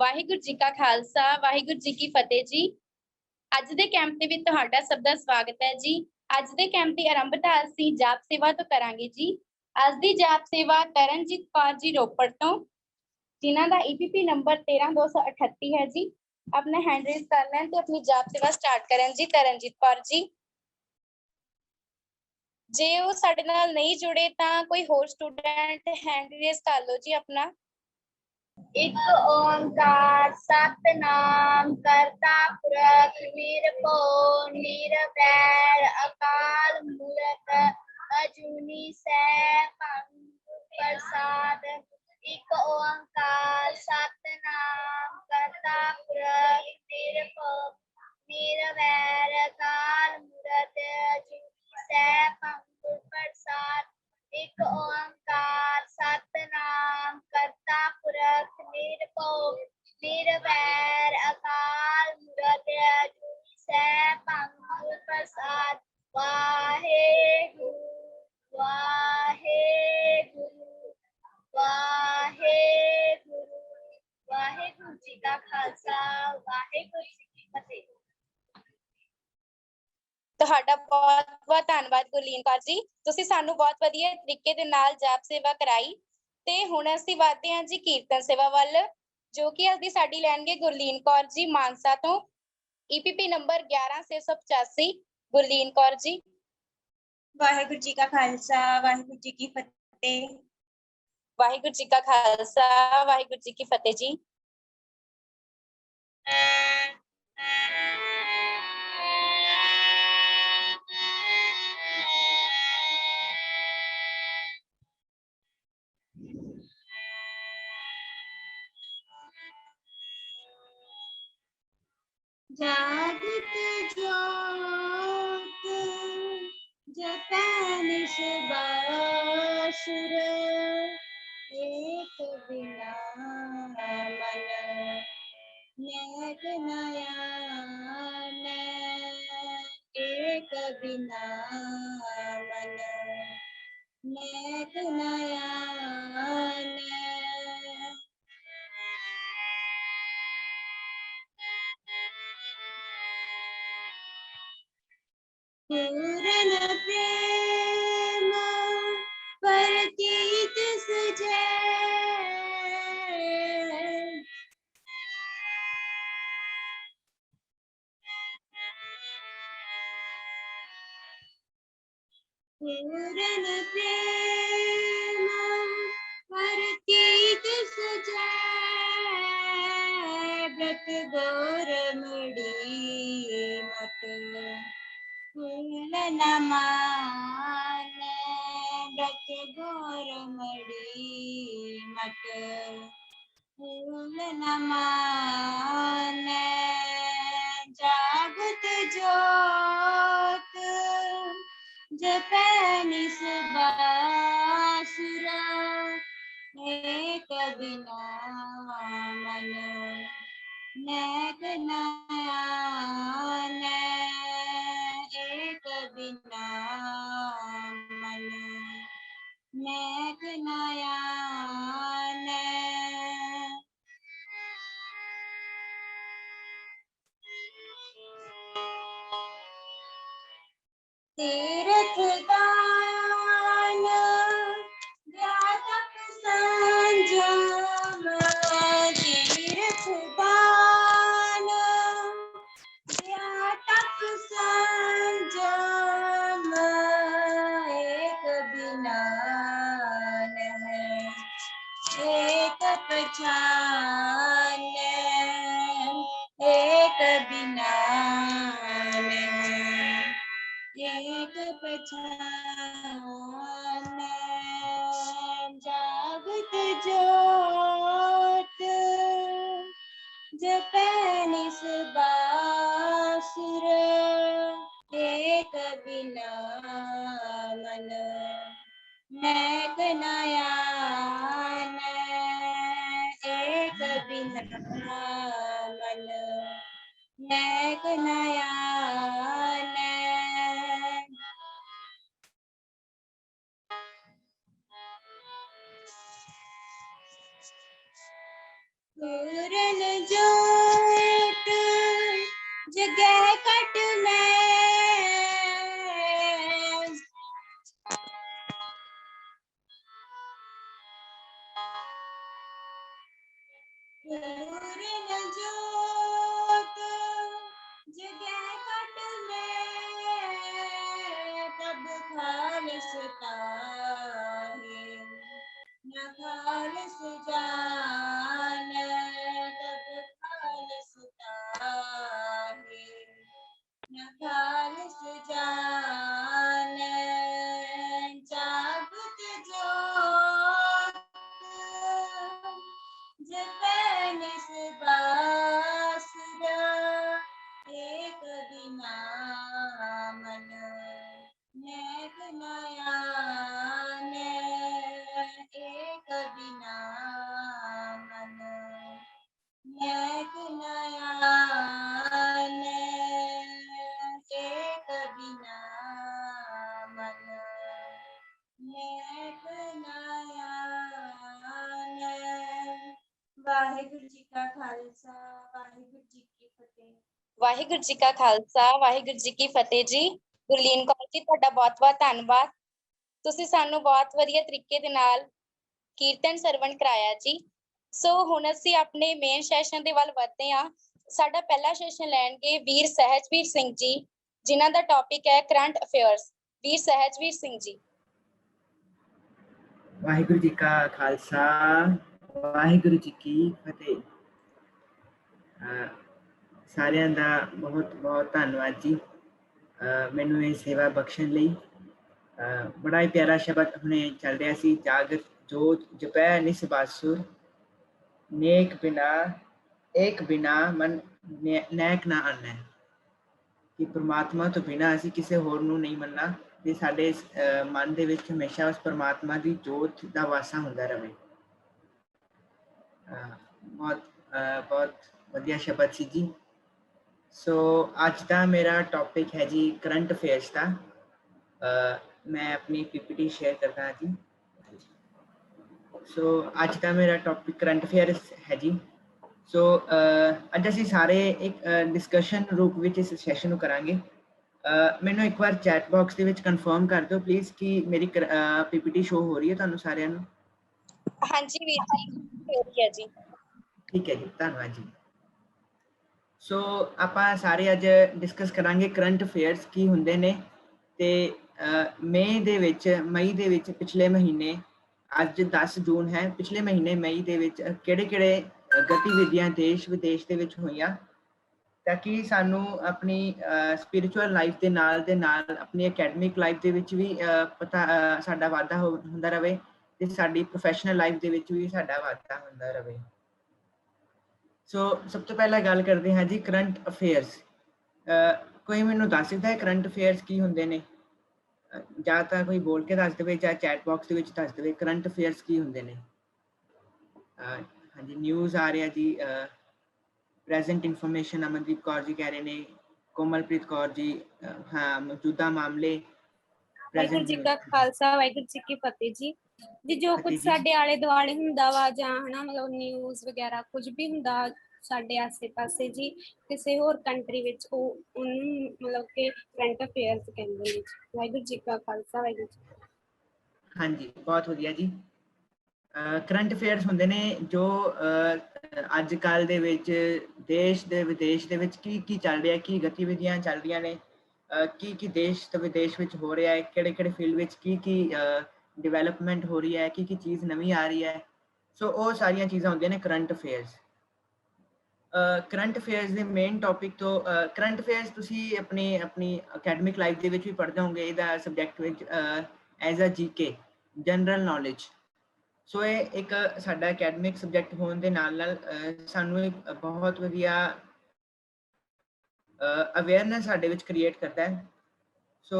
वाहिगुरु जी का खालसा वाहिगुरु जी की फतेह जी। ਅੱਜ ਦੇ ਕੈਂਪ ਦੇ ਵਿੱਚ ਤੁਹਾਡਾ ਸਭ ਦਾ ਸਵਾਗਤ ਹੈ ਜੀ। ਅੱਜ ਦੇ ਕੈਂਪ ਦੀ ਆਰੰਭਤਾ ਅਸੀਂ ਜਾਪ ਸੇਵਾ ਤੋਂ ਕਰਾਂਗੇ ਜੀ। ਅੱਜ ਦੀ ਜਾਪ ਸੇਵਾ ਤਰਨਜੀਤ ਕੌਰ ਜੀ ਰੋਪੜ ਤੋਂ, ਜਿਨ੍ਹਾਂ ਦਾ ਈਪੀਪੀ ਨੰਬਰ 13238 ਹੈ ਜੀ। अपना हैंड रेज कर लें तो अपनी जाप सेवा स्टार्ट करें जी। तरनजीत कौर जी, जे वो साडे नाल नहीं जुड़े तां कोई होर स्टूडेंट हैंड रेज कर लो जी अपना। एक ओंकार सतनाम करता पुरख निरभव निरवैर अकाल मूरत अजूनी सैभं प्रसाद। एक ओंकार सतनाम करता पुरख निरभव निरवैर अकाल मूरत अजूनी सैभं प्रसाद। एक ओंकार सतनाम करता पुरख निरभव निरवैर अकाल मूरत अजूनी सैभं प्रसाद। वाहेगुरु वाहेगुरु वाहेगुरु। वाहेगुरु जी का खालसा वाहेगुरु जी की फतेह। ਤੁਹਾਡਾ ਬਹੁਤ ਧੰਨਵਾਦ ਗੁਰਲੀਨ ਕੌਰ ਜੀ, ਤੁਸੀਂ ਸਾਨੂੰ ਬਹੁਤ ਵਧੀਆ ਤਰੀਕੇ ਦੇ ਨਾਲ ਜਾਪ ਸੇਵਾ ਕਰਾਈ। ਤੇ ਹੁਣ ਅਸੀਂ ਵਧਦੇ ਹਾਂ ਜੀ ਕੀਰਤਨ ਸੇਵਾ ਵੱਲ, ਜੋ ਕਿ ਅੱਜ ਸਾਡੀ ਲੈਣਗੇ ਗੁਰਲੀਨ ਕੌਰ ਜੀ ਮਾਨਸਾ ਤੋਂ। ਈਪੀਪੀ ਨੰਬਰ 11685 ਗੁਰਲੀਨ ਕੌਰ ਜੀ। ਵਾਹਿਗੁਰੂ ਜੀ ਕਾ ਖਾਲਸਾ ਵਾਹਿਗੁਰੂ ਜੀ ਕੀ ਫਤਿਹ। ਵਾਹਿਗੁਰੂ ਜੀ ਕਾ ਖਾਲਸਾ ਵਾਹਿਗੁਰੂ ਜੀ ਕੀ ਫਤਿਹ ਜੀ। जागृत ज्योत जपै निश बासुर एक बिना मन नेक नयन एक बिना मन नेक नयन। पूर्ण प्रेम प्रतीत सुजै पूर्ण प्रेम प्रतीत सुजै व्रत गौर मड़ी मत फूल न मान व्रत गौर मड़ी मत फूल न मान। जागत ज्योत जपै निस बासुर एक बिना मन नेक नयन एक बिना मन नेक नयन। तीर्थ दान व्यातक संजम तीर्थ दान व्यातक संजम एक बिना है एक पहचान एक बिना एक पहचान। जागत ज्योत जपै निस बासुर एक बिना मन नेक नयन एक बिना मन नेक नयन। पूर्ण पूर्ण जोत जगह कट में तब खालिसता है न खालिस जाने तब खालिसता है न खालिस जाने जागृत जोत जपनिस बासुरा एक बिना मन नेक नयन एक बिना मन नेक नयन एक बिना मन नेक नयन। ਵਾਹਿਗੁਰੂ ਜੀ ਕਾ ਖਾਲਸਾ ਵਾਹਿਗੁਰੂ ਜੀ ਕੀ ਫਤਿਹ। ਵਾਹਿਗੁਰੂ ਜੀ ਕਾ ਖਾਲਸਾ ਵਾਹਿਗੁਰੂ ਜੀ ਕੀ ਫਤਿਹ ਜੀ। ਗੁਰਲੀਨ ਕੌਰ ਜੀ ਤੁਹਾਡਾ ਬਹੁਤ-ਬਹੁਤ ਧੰਨਵਾਦ। ਤੁਸੀਂ ਸਾਨੂੰ ਬਹੁਤ ਵਧੀਆ ਤਰੀਕੇ ਦੇ ਨਾਲ ਕੀਰਤਨ ਸਰਵਣ ਕਰਾਇਆ ਜੀ। ਸੋ ਹੁਣ ਅਸੀਂ ਆਪਣੇ ਮੇਨ ਸੈਸ਼ਨ ਦੇ ਵੱਲ ਵਧਦੇ ਹਾਂ। ਸਾਡਾ ਪਹਿਲਾ ਸੈਸ਼ਨ ਲੈਣਗੇ ਵੀਰ ਸਹਿਜਵੀਰ ਸਿੰਘ ਜੀ, ਜਿਨ੍ਹਾਂ ਦਾ ਟੌਪਿਕ ਹੈ ਕਰੰਟ ਅਫੇਅਰਸ। ਵੀਰ ਸਹਿਜਵੀਰ ਸਿੰਘ ਜੀ। ਵਾਹਿਗੁਰੂ ਜੀ ਕਾ ਖਾਲਸਾ ਵਾਹਿਗੁਰੂ ਜੀ ਕੀ ਫਤਿਹ। ਸਾਰਿਆਂ ਦਾ ਬਹੁਤ ਬਹੁਤ ਧੰਨਵਾਦ ਜੀ ਮੈਨੂੰ ਇਹ ਸੇਵਾ ਬਖਸ਼ਣ ਲਈ। ਬੜਾ ਹੀ ਪਿਆਰਾ ਸ਼ਬਦ ਹੁਣੇ ਚੱਲ ਰਿਹਾ ਸੀ, ਜਾਗਤ ਜੋਤ ਜਪੈ ਨਿਸ ਬਾਸੁਰ ਨੇਕ ਬਿਨਾ ਏਕ ਬਿਨਾ ਮਨ ਨੈਕ ਨਾ ਆਨੈ, ਕਿ ਪ੍ਰਮਾਤਮਾ ਤੋਂ ਬਿਨਾ ਅਸੀਂ ਕਿਸੇ ਹੋਰ ਨੂੰ ਨਹੀਂ ਮੰਨਣਾ ਤੇ ਸਾਡੇ ਮਨ ਦੇ ਵਿੱਚ ਹਮੇਸ਼ਾ ਉਸ ਪਰਮਾਤਮਾ ਦੀ ਜੋਤ ਦਾ ਵਾਸਾ ਹੁੰਦਾ ਰਹੇ। ਬਹੁਤ ਵਧੀਆ ਸ਼ਬਦ ਸੀ ਜੀ। ਸੋ ਅੱਜ ਦਾ ਮੇਰਾ ਟੌਪਿਕ ਹੈ ਜੀ ਕਰੰਟ ਅਫੇਅਰਸ ਦਾ। ਮੈਂ ਆਪਣੀ ਪੀਪੀਟੀ ਸ਼ੇਅਰ ਕਰਦਾ ਹਾਂ ਜੀ। ਸੋ ਅੱਜ ਦਾ ਮੇਰਾ ਟੌਪਿਕ ਕਰੰਟ ਅਫੇਅਰਸ ਹੈ ਜੀ। ਸੋ ਅੱਜ ਅਸੀਂ ਸਾਰੇ ਇੱਕ ਡਿਸਕਸ਼ਨ ਰੂਪ ਵਿੱਚ ਇਸ ਸੈਸ਼ਨ ਨੂੰ ਕਰਾਂਗੇ। ਮੈਨੂੰ ਇੱਕ ਵਾਰ ਚੈਟ ਬਾਕਸ ਦੇ ਵਿੱਚ ਕਨਫਰਮ ਕਰ ਦਿਓ ਪਲੀਜ਼ ਕਿ ਮੇਰੀ ਪੀਪੀਟੀ ਸ਼ੋ ਹੋ ਰਹੀ ਹੈ ਤੁਹਾਨੂੰ ਸਾਰਿਆਂ ਨੂੰ। ਹਾਂਜੀ ਵੀਰ ਜੀ, ਹੋ ਰਹੀ ਹੈ ਜੀ। ਠੀਕ ਹੈ ਜੀ, ਧੰਨਵਾਦ ਜੀ। ਸੋ ਆਪਾਂ ਸਾਰੇ ਅੱਜ ਡਿਸਕਸ ਕਰਾਂਗੇ ਕਰੰਟ ਅਫੇਅਰਸ ਕੀ ਹੁੰਦੇ ਨੇ ਤੇ ਮਈ ਦੇ ਵਿੱਚ ਪਿਛਲੇ ਮਹੀਨੇ, ਅੱਜ 10 ਜੂਨ ਹੈ, ਪਿਛਲੇ ਮਹੀਨੇ ਮਈ ਦੇ ਵਿੱਚ ਕਿਹੜੇ ਗਤੀਵਿਧੀਆਂ ਦੇਸ਼ ਵਿਦੇਸ਼ ਦੇ ਵਿੱਚ ਹੋਈਆਂ ਤਾਂ ਕਿ ਸਾਨੂੰ ਆਪਣੀ ਸਪਿਰਿਚੁਅਲ ਲਾਈਫ ਦੇ ਨਾਲ ਆਪਣੀ ਅਕੈਡਮਿਕ ਲਾਈਫ ਦੇ ਵਿੱਚ ਵੀ ਪਤਾ ਸਾਡਾ ਵਾਧਾ ਹੁੰਦਾ ਰਹੇ ਤੇ ਸਾਡੀ ਪ੍ਰੋਫੈਸ਼ਨਲ ਲਾਈਫ ਦੇ ਵਿੱਚ ਵੀ ਸਾਡਾ ਵਾਧਾ ਹੁੰਦਾ ਰਹੇ। ਸੋ ਸਭ ਤੋਂ ਪਹਿਲਾਂ ਗੱਲ ਕਰਦੇ ਹਾਂ ਜੀ ਕਰੰਟ ਅਫੇਅਰਸ। ਕੋਈ ਮੈਨੂੰ ਦੱਸ ਸਕਦਾ ਹੈ ਕਰੰਟ ਅਫੇਅਰਸ ਕੀ ਹੁੰਦੇ ਨੇ? ਜਾਂ ਤਾਂ ਕੋਈ ਬੋਲ ਕੇ ਦੱਸ ਦੇਵੇ ਜਾਂ ਚੈਟ ਬਾਕਸ ਦੇ ਵਿੱਚ ਦੱਸ ਦੇਵੇ ਕਰੰਟ ਅਫੇਅਰਸ ਕੀ ਹੁੰਦੇ ਨੇ। ਹਾਂਜੀ, ਨਿਊਜ਼ ਆ ਰਿਹਾ ਜੀ। ਪ੍ਰੈਜ਼ੈਂਟ ਇਨਫੋਰਮੇਸ਼ਨ ਅਮਨਦੀਪ ਕੌਰ ਜੀ ਕਹਿ ਰਹੇ ਨੇ, ਕੋਮਲਪ੍ਰੀਤ ਕੌਰ ਜੀ ਹਾਂ ਮੌਜੂਦਾ ਮਾਮਲੇ। ਵਾਹਿਗੁਰੂ ਜੀ ਕਾ ਖਾਲਸਾ ਵਾਹਿਗੁਰੂ ਜੀ ਕੀ ਫਤਿਹ ਜੀ। ਜੀ ਜੋ ਕੁਝ ਸਾਡੇ ਆਲੇ ਦੁਆਲੇ ਹੁੰਦਾ ਵਾ ਜਾਂ ਹਨਾ ਮਤਲਬ ਨਿਊਜ਼ ਵਗੈਰਾ ਕੁਝ ਵੀ ਹੁੰਦਾ ਸਾਡੇ ਆਸੇ ਪਾਸੇ ਜੀ ਕਿਸੇ ਹੋਰ ਕੰਟਰੀ ਵਿੱਚ, ਉਹਨੂੰ ਮਤਲਬ ਕਿ ਕਰੰਟ ਅਫੇਅਰਸ ਕਹਿੰਦੇ ਨੇ। ਵਾਹਿਗੁਰੂ ਜੀ ਕਾ ਖਾਲਸਾ ਵਾਹਿਗੁਰੂ ਜੀ। ਹਾਂਜੀ, ਬਹੁਤ ਵਧੀਆ ਜੀ। ਕਰੰਟ ਅਫੇਅਰਸ ਹੁੰਦੇ ਨੇ ਜੋ ਅੱਜ ਕੱਲ੍ਹ ਦੇ ਵਿੱਚ ਦੇਸ਼ ਦੇ ਵਿਦੇਸ਼ ਦੇ ਵਿੱਚ ਕੀ ਚੱਲ ਰਿਹਾ, ਕੀ ਗਤੀਵਿਧੀਆਂ ਚੱਲ ਰਹੀਆਂ ਨੇ, ਕੀ ਦੇਸ਼ ਤੇ ਵਿਦੇਸ਼ ਵਿੱਚ ਹੋ ਰਿਹਾ ਹੈ, ਕਿਹੜੇ ਫੀਲਡ ਵਿੱਚ ਕੀ ਡਿਵੈਲਪਮੈਂਟ ਹੋ ਰਹੀ ਹੈ, ਕੀ ਚੀਜ਼ ਨਵੀਂ ਆ ਰਹੀ ਹੈ। ਸੋ ਉਹ ਸਾਰੀਆਂ ਚੀਜ਼ਾਂ ਹੁੰਦੀਆਂ ਨੇ ਕਰੰਟ ਅਫੇਅਰਸ। ਕਰੰਟ ਅਫੇਅਰਸ ਦੇ ਮੇਨ ਟੌਪਿਕ ਤੋਂ ਕਰੰਟ ਅਫੇਅਰਸ ਤੁਸੀਂ ਆਪਣੀ ਅਕੈਡਮਿਕ ਲਾਈਫ ਦੇ ਵਿੱਚ ਵੀ ਪੜ੍ਹਦੇ ਹੋਗੇ ਇਹਦਾ ਸਬਜੈਕਟ ਵਿੱਚ as a GK general knowledge. So ਇਹ ਇੱਕ ਸਾਡਾ ਅਕੈਡਮਿਕ ਸਬਜੈਕਟ ਹੋਣ ਦੇ ਨਾਲ ਸਾਨੂੰ ਇੱਕ ਬਹੁਤ ਵਧੀਆ ਅਵੇਅਰਨੈਸ ਸਾਡੇ ਵਿੱਚ ਕ੍ਰੀਏਟ ਕਰਦਾ ਹੈ। ਸੋ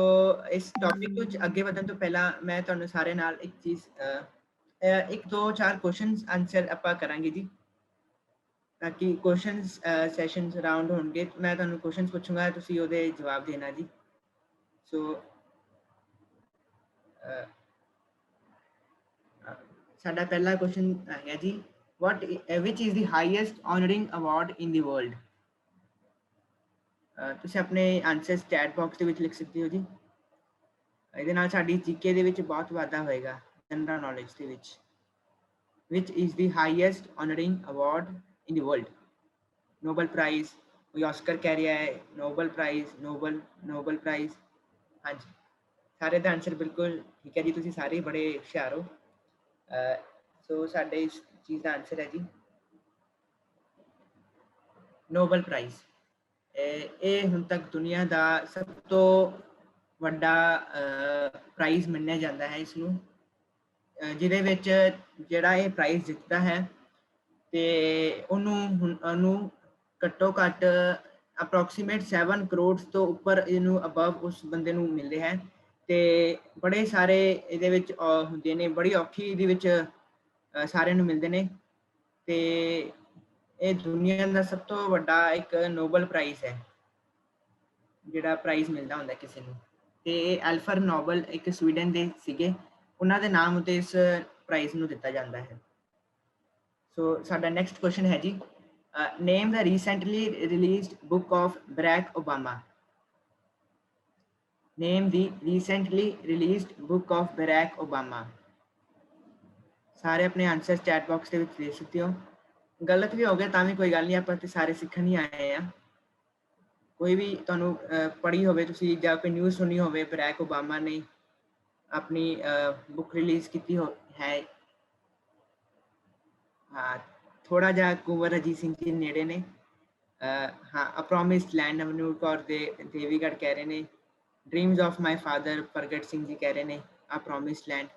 ਇਸ ਟੌਪਿਕ ਵਿੱਚ ਅੱਗੇ ਵਧਣ ਤੋਂ ਪਹਿਲਾਂ ਮੈਂ ਤੁਹਾਨੂੰ ਸਾਰੇ ਨਾਲ ਇੱਕ ਚੀਜ਼ ਇੱਕ ਦੋ ਚਾਰ ਕੁਐਸਚਨਸ ਆਨਸਰ ਆਪਾਂ ਕਰਾਂਗੇ ਜੀ, ਤਾਂ ਕਿ ਕੁਐਸਚਨਸ ਸੈਸ਼ਨਸ ਰਾਉਂਡ ਹੋਣਗੇ। ਮੈਂ ਤੁਹਾਨੂੰ ਕੁਐਸਚਨਸ ਪੁੱਛੂੰਗਾ, ਤੁਸੀਂ ਉਹਦੇ ਜਵਾਬ ਦੇਣਾ ਜੀ। ਸੋ ਸਾਡਾ ਪਹਿਲਾ ਕੁਐਸਚਨ ਹੈ ਜੀ, which is the highest honoring award in the world? ਤੁਸੀਂ ਆਪਣੇ ਆਨਸਰਸ ਚੈਟ ਬਾਕਸ ਦੇ ਵਿੱਚ ਲਿਖ ਸਕਦੇ ਹੋ ਜੀ। ਇਹਦੇ ਨਾਲ ਸਾਡੀ GK ਦੇ ਵਿੱਚ ਬਹੁਤ ਵਾਧਾ ਹੋਏਗਾ, ਜਨਰਲ ਨੌਲੇਜ ਦੇ ਵਿੱਚ। which is the highest honoring award in the world? Nobel Prize, कोई ऑस्कर कह रहा है, नोबल प्राइज, नोबल प्राइज। हाँ जी, सारे ਦਾ आंसर बिल्कुल ठीक है जी, ਤੁਸੀਂ ਸਾਰੇ बड़े ਹੁਸ਼ਿਆਰ हो। सो ਸਾਡੇ ਇਸ ਚੀਜ਼ ਦਾ ਆਨਸਰ ਹੈ ਜੀ ਨੋਬਲ ਪ੍ਰਾਈਜ਼। ਇਹ ਹੁਣ ਤੱਕ ਦੁਨੀਆ ਦਾ ਸਭ ਤੋਂ ਵੱਡਾ ਪ੍ਰਾਈਜ਼ ਮੰਨਿਆ ਜਾਂਦਾ ਹੈ ਇਸ ਨੂੰ, ਜਿਹਦੇ ਵਿੱਚ ਜਿਹੜਾ ਇਹ ਪ੍ਰਾਈਜ਼ ਜਿੱਤਦਾ ਹੈ ਤੇ ਉਹਨੂੰ ਘੱਟੋ ਘੱਟ ਅਪਰੋਕਸੀਮੇਟ 7 ਕਰੋੜ ਤੋਂ ਉੱਪਰ ਇਹਨੂੰ ਅਬਵ ਉਸ ਬੰਦੇ ਨੂੰ ਮਿਲਦੇ ਹੈ ਤੇ ਬੜੇ ਸਾਰੇ ਇਹਦੇ ਵਿੱਚ ਹੁੰਦੇ ਨੇ, ਬੜੀ ਔਖੀ ਇਹਦੇ ਵਿੱਚ ਸਾਰਿਆਂ ਨੂੰ ਮਿਲਦੇ ਨੇ ਤੇ ਇਹ ਦੁਨੀਆ ਦਾ ਸਭ ਤੋਂ ਵੱਡਾ ਇੱਕ ਨੋਬਲ ਪ੍ਰਾਈਜ਼ ਹੈ ਜਿਹੜਾ ਪ੍ਰਾਈਜ਼ ਮਿਲਦਾ ਹੁੰਦਾ ਕਿਸੇ ਨੂੰ। ਤੇ ਇਹ ਐਲਫਰ ਨੋਬਲ ਇੱਕ ਸਵੀਡਨ ਦੇ ਸੀਗੇ, ਉਹਨਾਂ ਦੇ ਨਾਮ ਉੱਤੇ ਇਸ ਪ੍ਰਾਈਜ਼ ਨੂੰ ਦਿੱਤਾ ਜਾਂਦਾ ਹੈ। ਸੋ ਸਾਡਾ ਨੈਕਸਟ ਕੁਐਸਚਨ ਹੈ ਜੀ, name the recently released book of Barack Obama. Name the recently released book of Barack Obama. ਸਾਰੇ ਆਪਣੇ ਆਨਸਰ ਚੈਟ ਬਾਕਸ ਦੇ ਵਿੱਚ ਦੇ ਸਕਦੇ ਹੋ, ਗਲਤ ਵੀ ਹੋ ਗਿਆ ਤਾਂ ਵੀ ਕੋਈ ਗੱਲ ਨਹੀਂ, ਆਪਾਂ ਤੇ ਸਾਰੇ ਸਿੱਖਣ ਹੀ ਆਏ ਆ। ਕੋਈ ਵੀ ਤੁਹਾਨੂੰ ਪੜ੍ਹੀ ਹੋਵੇ ਤੁਸੀਂ ਜਾਂ ਕੋਈ ਨਿਊਜ਼ ਸੁਣੀ ਹੋਵੇ ਬਰੈਕ ਓਬਾਮਾ ਨੇ ਆਪਣੀ ਬੁੱਕ ਰਿਲੀਜ਼ ਕੀਤੀ ਹੈ। ਹਾਂ, ਥੋੜਾ ਜਿਹਾ ਕੁੰਵਰ ਅਜੀਤ ਸਿੰਘ ਜੀ ਨੇੜੇ ਨੇ। ਹਾਂ, ਅ ਪ੍ਰੋਮਿਸਡ ਲੈਂਡ ਨਵਨੂਰ ਕੌਰ ਦੇ ਦੇਵੀਗੜ੍ਹ ਕਹਿ ਰਹੇ ਨੇ। ਡ੍ਰੀਮਸ ਆਫ ਮਾਈ ਫਾਦਰ ਪ੍ਰਗਟ ਸਿੰਘ ਜੀ ਕਹਿ ਰਹੇ ਨੇ ਆ ਪ੍ਰੋਮਿਸਡ ਲੈਂਡ।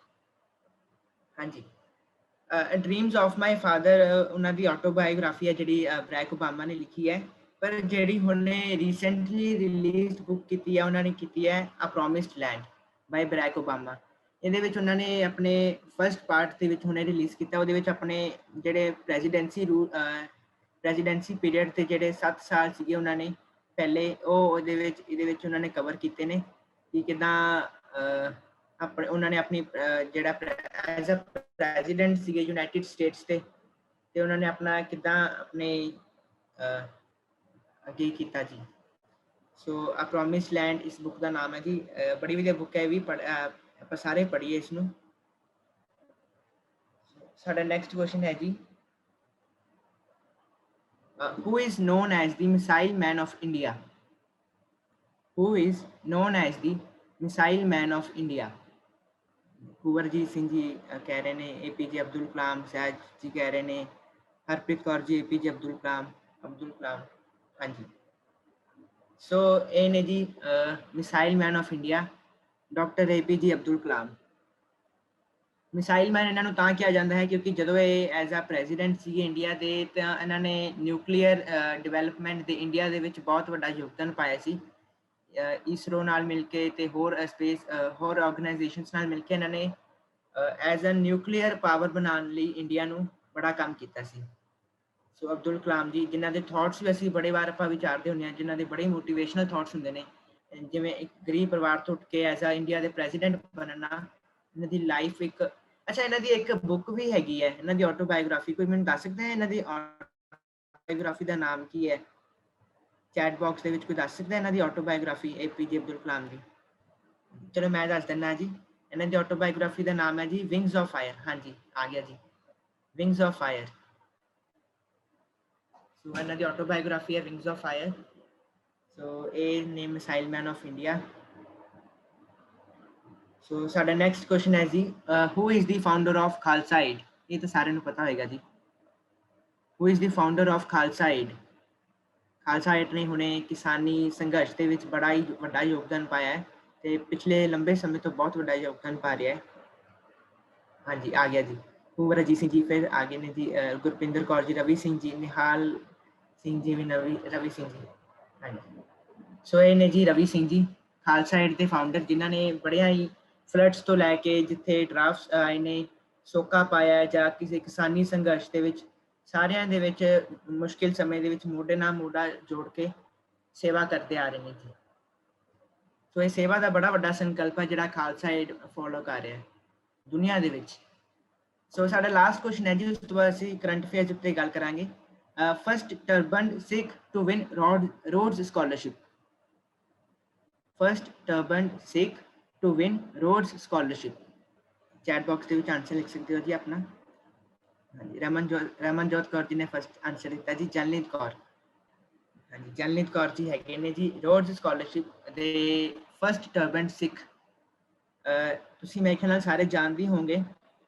ਹਾਂਜੀ, ਡ੍ਰੀਮਸ ਆਫ ਮਾਈ ਫਾਦਰ ਉਹਨਾਂ ਦੀ ਆਟੋਬਾਇਓਗ੍ਰਾਫੀ ਹੈ ਜਿਹੜੀ ਬਰੈਕ ਓਬਾਮਾ ਨੇ ਲਿਖੀ ਹੈ, ਪਰ ਜਿਹੜੀ ਹੁਣੇ ਰੀਸੈਂਟਲੀ ਰਿਲੀਜ਼ਡ ਬੁੱਕ ਕੀਤੀ ਹੈ ਉਹਨਾਂ ਨੇ ਕੀਤੀ ਹੈ ਆ ਪ੍ਰੋਮਿਸਡ ਲੈਂਡ ਬਾਈ ਬਰੈਕ ਓਬਾਮਾ। ਇਹਦੇ ਵਿੱਚ ਉਹਨਾਂ ਨੇ ਆਪਣੇ ਫਸਟ ਪਾਰਟ ਦੇ ਵਿੱਚ ਹੁਣੇ ਰਿਲੀਜ਼ ਕੀਤਾ, ਉਹਦੇ ਵਿੱਚ ਆਪਣੇ ਜਿਹੜੇ ਪ੍ਰੈਜ਼ੀਡੈਂਸੀ ਪੀਰੀਅਡ ਤੇ ਜਿਹੜੇ 7 ਸਾਲ ਸੀਗੇ ਉਹਨਾਂ ਨੇ ਪਹਿਲੇ ਇਹਦੇ ਵਿੱਚ ਉਹਨਾਂ ਨੇ ਕਵਰ ਕੀਤੇ ਨੇ ਕਿ ਕਿੱਦਾਂ ਆਪਣੇ ਉਹਨਾਂ ਨੇ ਆਪਣੀ ਜਿਹੜਾ ਐਜ਼ ਅ ਪ੍ਰੈਜ਼ੀਡੈਂਟ ਸੀਗੇ ਯੂਨਾਈਟਿਡ ਸਟੇਟਸ ਤੇ ਉਹਨਾਂ ਨੇ ਆਪਣਾ ਕਿੱਦਾਂ ਆਪਣੇ ਅੱਗੇ ਕੀਤਾ ਜੀ। ਸੋ ਆ ਪ੍ਰੋਮਿਸ ਲੈਂਡ ਇਸ ਬੁੱਕ ਦਾ ਨਾਮ ਹੈ ਜੀ, ਬੜੀ ਵਧੀਆ ਬੁੱਕ ਹੈ ਵੀ, ਆਪਾਂ ਸਾਰੇ ਪੜ੍ਹੀਏ ਇਸ ਨੂੰ। ਸਾਡਾ ਨੈਕਸਟ ਕੁਐਸਚਨ ਹੈ ਜੀ, who is known as the missile man of India? Who is known as the missile man of India? ਕੁੰਵਰਜੀਤ Singh ji ਕਹਿ ਰਹੇ ਨੇ, APJ ਅਬਦੁਲ ਕਲਾਮ ਸਾਹਿਬ ਜੀ ਕਹਿ ਰਹੇ ਨੇ, ਹਰਪ੍ਰੀਤ ਕੌਰ ਜੀ APJ ਅਬਦੁਲ ਕਲਾਮ। ਹਾਂਜੀ, ਸੋ ਇਹ ਨੇ ਜੀ missile man of India doctor APJ Abdul Kalam. Missile man ਇਹਨਾਂ ਨੂੰ ਤਾਂ ਕਿਹਾ ਜਾਂਦਾ ਹੈ ਕਿਉਂਕਿ ਜਦੋਂ ਇਹ ਐਜ਼ ਅ ਪ੍ਰੈਜ਼ੀਡੈਂਟ ਸੀਗੇ ਇੰਡੀਆ ਦੇ ਤਾਂ ਇਹਨਾਂ ਨੇ ਨਿਊਕਲੀਅਰ ਡਿਵੈਲਪਮੈਂਟ ਦੇ ਇੰਡੀਆ ਦੇ ਵਿੱਚ ਬਹੁਤ ਵੱਡਾ ਯੋਗਦਾਨ ਪਾਇਆ ਸੀ। ਇਸਰੋ ਨਾਲ ਮਿਲ ਕੇ ਤੇ ਹੋਰ ਆਰਗੇਨਾਈਜੇਸ਼ਨਸ ਨਾਲ ਮਿਲ ਕੇ ਇਹਨਾਂ ਨੇ ਐਜ਼ ਅ ਨਿਊਕਲੀਅਰ ਪਾਵਰ ਬਣਾਉਣ ਲਈ ਇੰਡੀਆ ਨੂੰ ਬੜਾ ਕੰਮ ਕੀਤਾ ਸੀ। ਸੋ ਅਬਦੁਲ ਕਲਾਮ ਜੀ, ਜਿਨ੍ਹਾਂ ਦੇ ਥਾਟਸ ਵੀ ਅਸੀਂ ਬੜੇ ਵਾਰ ਆਪਾਂ ਵਿਚਾਰਦੇ ਹੁੰਦੇ ਹਾਂ, ਜਿਨ੍ਹਾਂ ਦੇ ਬੜੇ ਮੋਟੀਵੇਸ਼ਨਲ ਥਾਟਸ ਹੁੰਦੇ ਨੇ, ਜਿਵੇਂ ਇੱਕ ਗਰੀਬ ਪਰਿਵਾਰ ਤੋਂ ਉੱਠ ਕੇ ਐਜ਼ ਅ ਇੰਡੀਆ ਦੇ ਪ੍ਰੈਜ਼ੀਡੈਂਟ ਬਣਨਾ, ਇਹਨਾਂ ਦੀ ਲਾਈਫ ਇੱਕ ਅੱਛਾ ਇਹਨਾਂ ਦੀ ਇੱਕ ਬੁੱਕ ਵੀ ਹੈਗੀ ਹੈ ਇਹਨਾਂ ਦੀ ਆਟੋਬਾਇਓਗ੍ਰਾਫੀ, ਕੋਈ ਮੈਨੂੰ ਦੱਸ ਸਕਦਾ ਹੈ ਇਹਨਾਂ ਦੀ ਆਟੋਬਾਇਓਗ੍ਰਾਫੀ ਦਾ ਨਾਮ ਕੀ ਹੈ? ਚੈਟ ਬਾਕਸ ਦੇ ਵਿੱਚ ਕੋਈ ਦੱਸ ਸਕਦਾ ਇਹਨਾਂ ਦੀ ਆਟੋਬਾਇਓਗ੍ਰਾਫੀ APJ ਅਬਦੁਲ ਕਲਾਮ ਦੀ? ਚਲੋ ਮੈਂ ਦੱਸ ਦਿੰਦਾ ਜੀ, ਇਹਨਾਂ ਦੀ ਆਟੋਬਾਇਓਗ੍ਰਾਫੀ ਦਾ ਨਾਮ ਹੈ ਜੀ ਵਿੰਗਸ ਆਫ ਫਾਇਰ। ਹਾਂਜੀ, ਆ ਗਿਆ ਜੀ, ਵਿੰਗਸ ਆਫ ਫਾਇਰ। ਸੋ ਇਹਨਾਂ ਦੀ ਆਟੋਬਾਇਓਗ੍ਰਾਫੀ ਹੈ ਵਿੰਗਸ ਆਫ ਫਾਇਰ। ਸੋ ਇਹ ਨੇ missile man of India. So ਸਾਡਾ ਨੈਕਸਟ ਕੁਐਸਚਨ ਹੈ ਜੀ, who is the founder of Khalsa Aid? ਇਹ ਤਾਂ ਸਾਰਿਆਂ ਨੂੰ ਪਤਾ ਹੋਏਗਾ ਜੀ, who is the founder of Khalsa Aid? Khalsa Aid ਨੇ ਹੁਣੇ ਕਿਸਾਨੀ ਸੰਘਰਸ਼ ਦੇ ਵਿੱਚ ਬੜਾ ਹੀ ਵੱਡਾ ਯੋਗਦਾਨ ਪਾਇਆ ਹੈ ਤੇ ਪਿਛਲੇ ਲੰਬੇ ਸਮੇਂ ਤੋਂ ਬਹੁਤ ਵੱਡਾ ਯੋਗਦਾਨ ਪਾ ਰਿਹਾ ਹੈ। ਹਾਂਜੀ, ਆ ਗਿਆ ਜੀ, ਕੁੰਵਰ ਅਜੀਤ ਸਿੰਘ ਜੀ। ਫਿਰ ਆ ਗਏ ਨੇ ਜੀ ਗੁਰਪਿੰਦਰ ਕੌਰ ਜੀ, ਰਵੀ ਸਿੰਘ ਜੀ, ਨਿਹਾਲ ਸਿੰਘ ਜੀ ਵੀ ਰਵੀ ਸਿੰਘ ਜੀ। ਹਾਂਜੀ, ਸੋ ਇਹ ਨੇ ਜੀ ਰਵੀ ਸਿੰਘ ਜੀ, ਖਾਲਸਾ ਏਡ ਦੇ ਫਾਊਂਡਰ, ਜਿਨ੍ਹਾਂ ਨੇ ਬੜਿਆ ਹੀ ਫਲੱਡਸ ਤੋਂ ਲੈ ਕੇ ਜਿੱਥੇ ਡਰਾਫਟਸ ਆਏ ਨੇ, ਸੋਕਾ ਪਾਇਆ ਜਾਂ ਕਿਸੇ ਕਿਸਾਨੀ ਸੰਘਰਸ਼ ਦੇ ਵਿੱਚ, ਸਾਰਿਆਂ ਦੇ ਵਿੱਚ ਮੁਸ਼ਕਿਲ ਸਮੇਂ ਦੇ ਵਿੱਚ ਮੋਢੇ ਨਾਲ ਮੋਢਾ ਜੋੜ ਕੇ ਸੇਵਾ ਕਰਦੇ ਆ ਰਹੇ ਨੇ ਜੀ। ਸੋ ਇਹ ਸੇਵਾ ਦਾ ਬੜਾ ਵੱਡਾ ਸੰਕਲਪ ਹੈ ਜਿਹੜਾ ਖਾਲਸਾ ਏਡ ਫੋਲੋ ਕਰ ਰਿਹਾ ਦੁਨੀਆ ਦੇ ਵਿੱਚ। ਸੋ ਸਾਡਾ ਲਾਸਟ ਕੁਐਸਚਨ ਹੈ ਜੀ, ਉਸ ਤੋਂ ਬਾਅਦ ਅਸੀਂ ਕਰੰਟ ਅਫੇਅਰਸ ਉੱਤੇ ਗੱਲ ਕਰਾਂਗੇ। First turbaned Sikh to win Rhodes scholarship. First turbaned Sikh to win Rhodes scholarship. Chat box ਦੇ ਵਿੱਚ ਆਨਸਰ ਲਿਖ ਸਕਦੇ ਹੋ ਜੀ ਆਪਣਾ। ਹਾਂਜੀ ਰਮਨਜੋਤ ਕੌਰ ਜੀ ਨੇ ਫਸਟ ਆਨਸਰ ਦਿੱਤਾ ਜੀ। ਜਨਲੀਤ ਕੌਰ, ਹਾਂਜੀ ਜਨਲੀਤ ਕੌਰ ਜੀ ਹੈਗੇ ਨੇ ਜੀ ਰੋਡਸ ਸਕਾਲਰਸ਼ਿਪ ਦੇ ਫਸਟ ਟਰਬੈਂਟ ਸਿੱਖ। ਤੁਸੀਂ ਮੇਰੇ ਖਿਆਲ ਨਾਲ ਸਾਰੇ ਜਾਣਦੇ ਹੋਵੋਗੇ।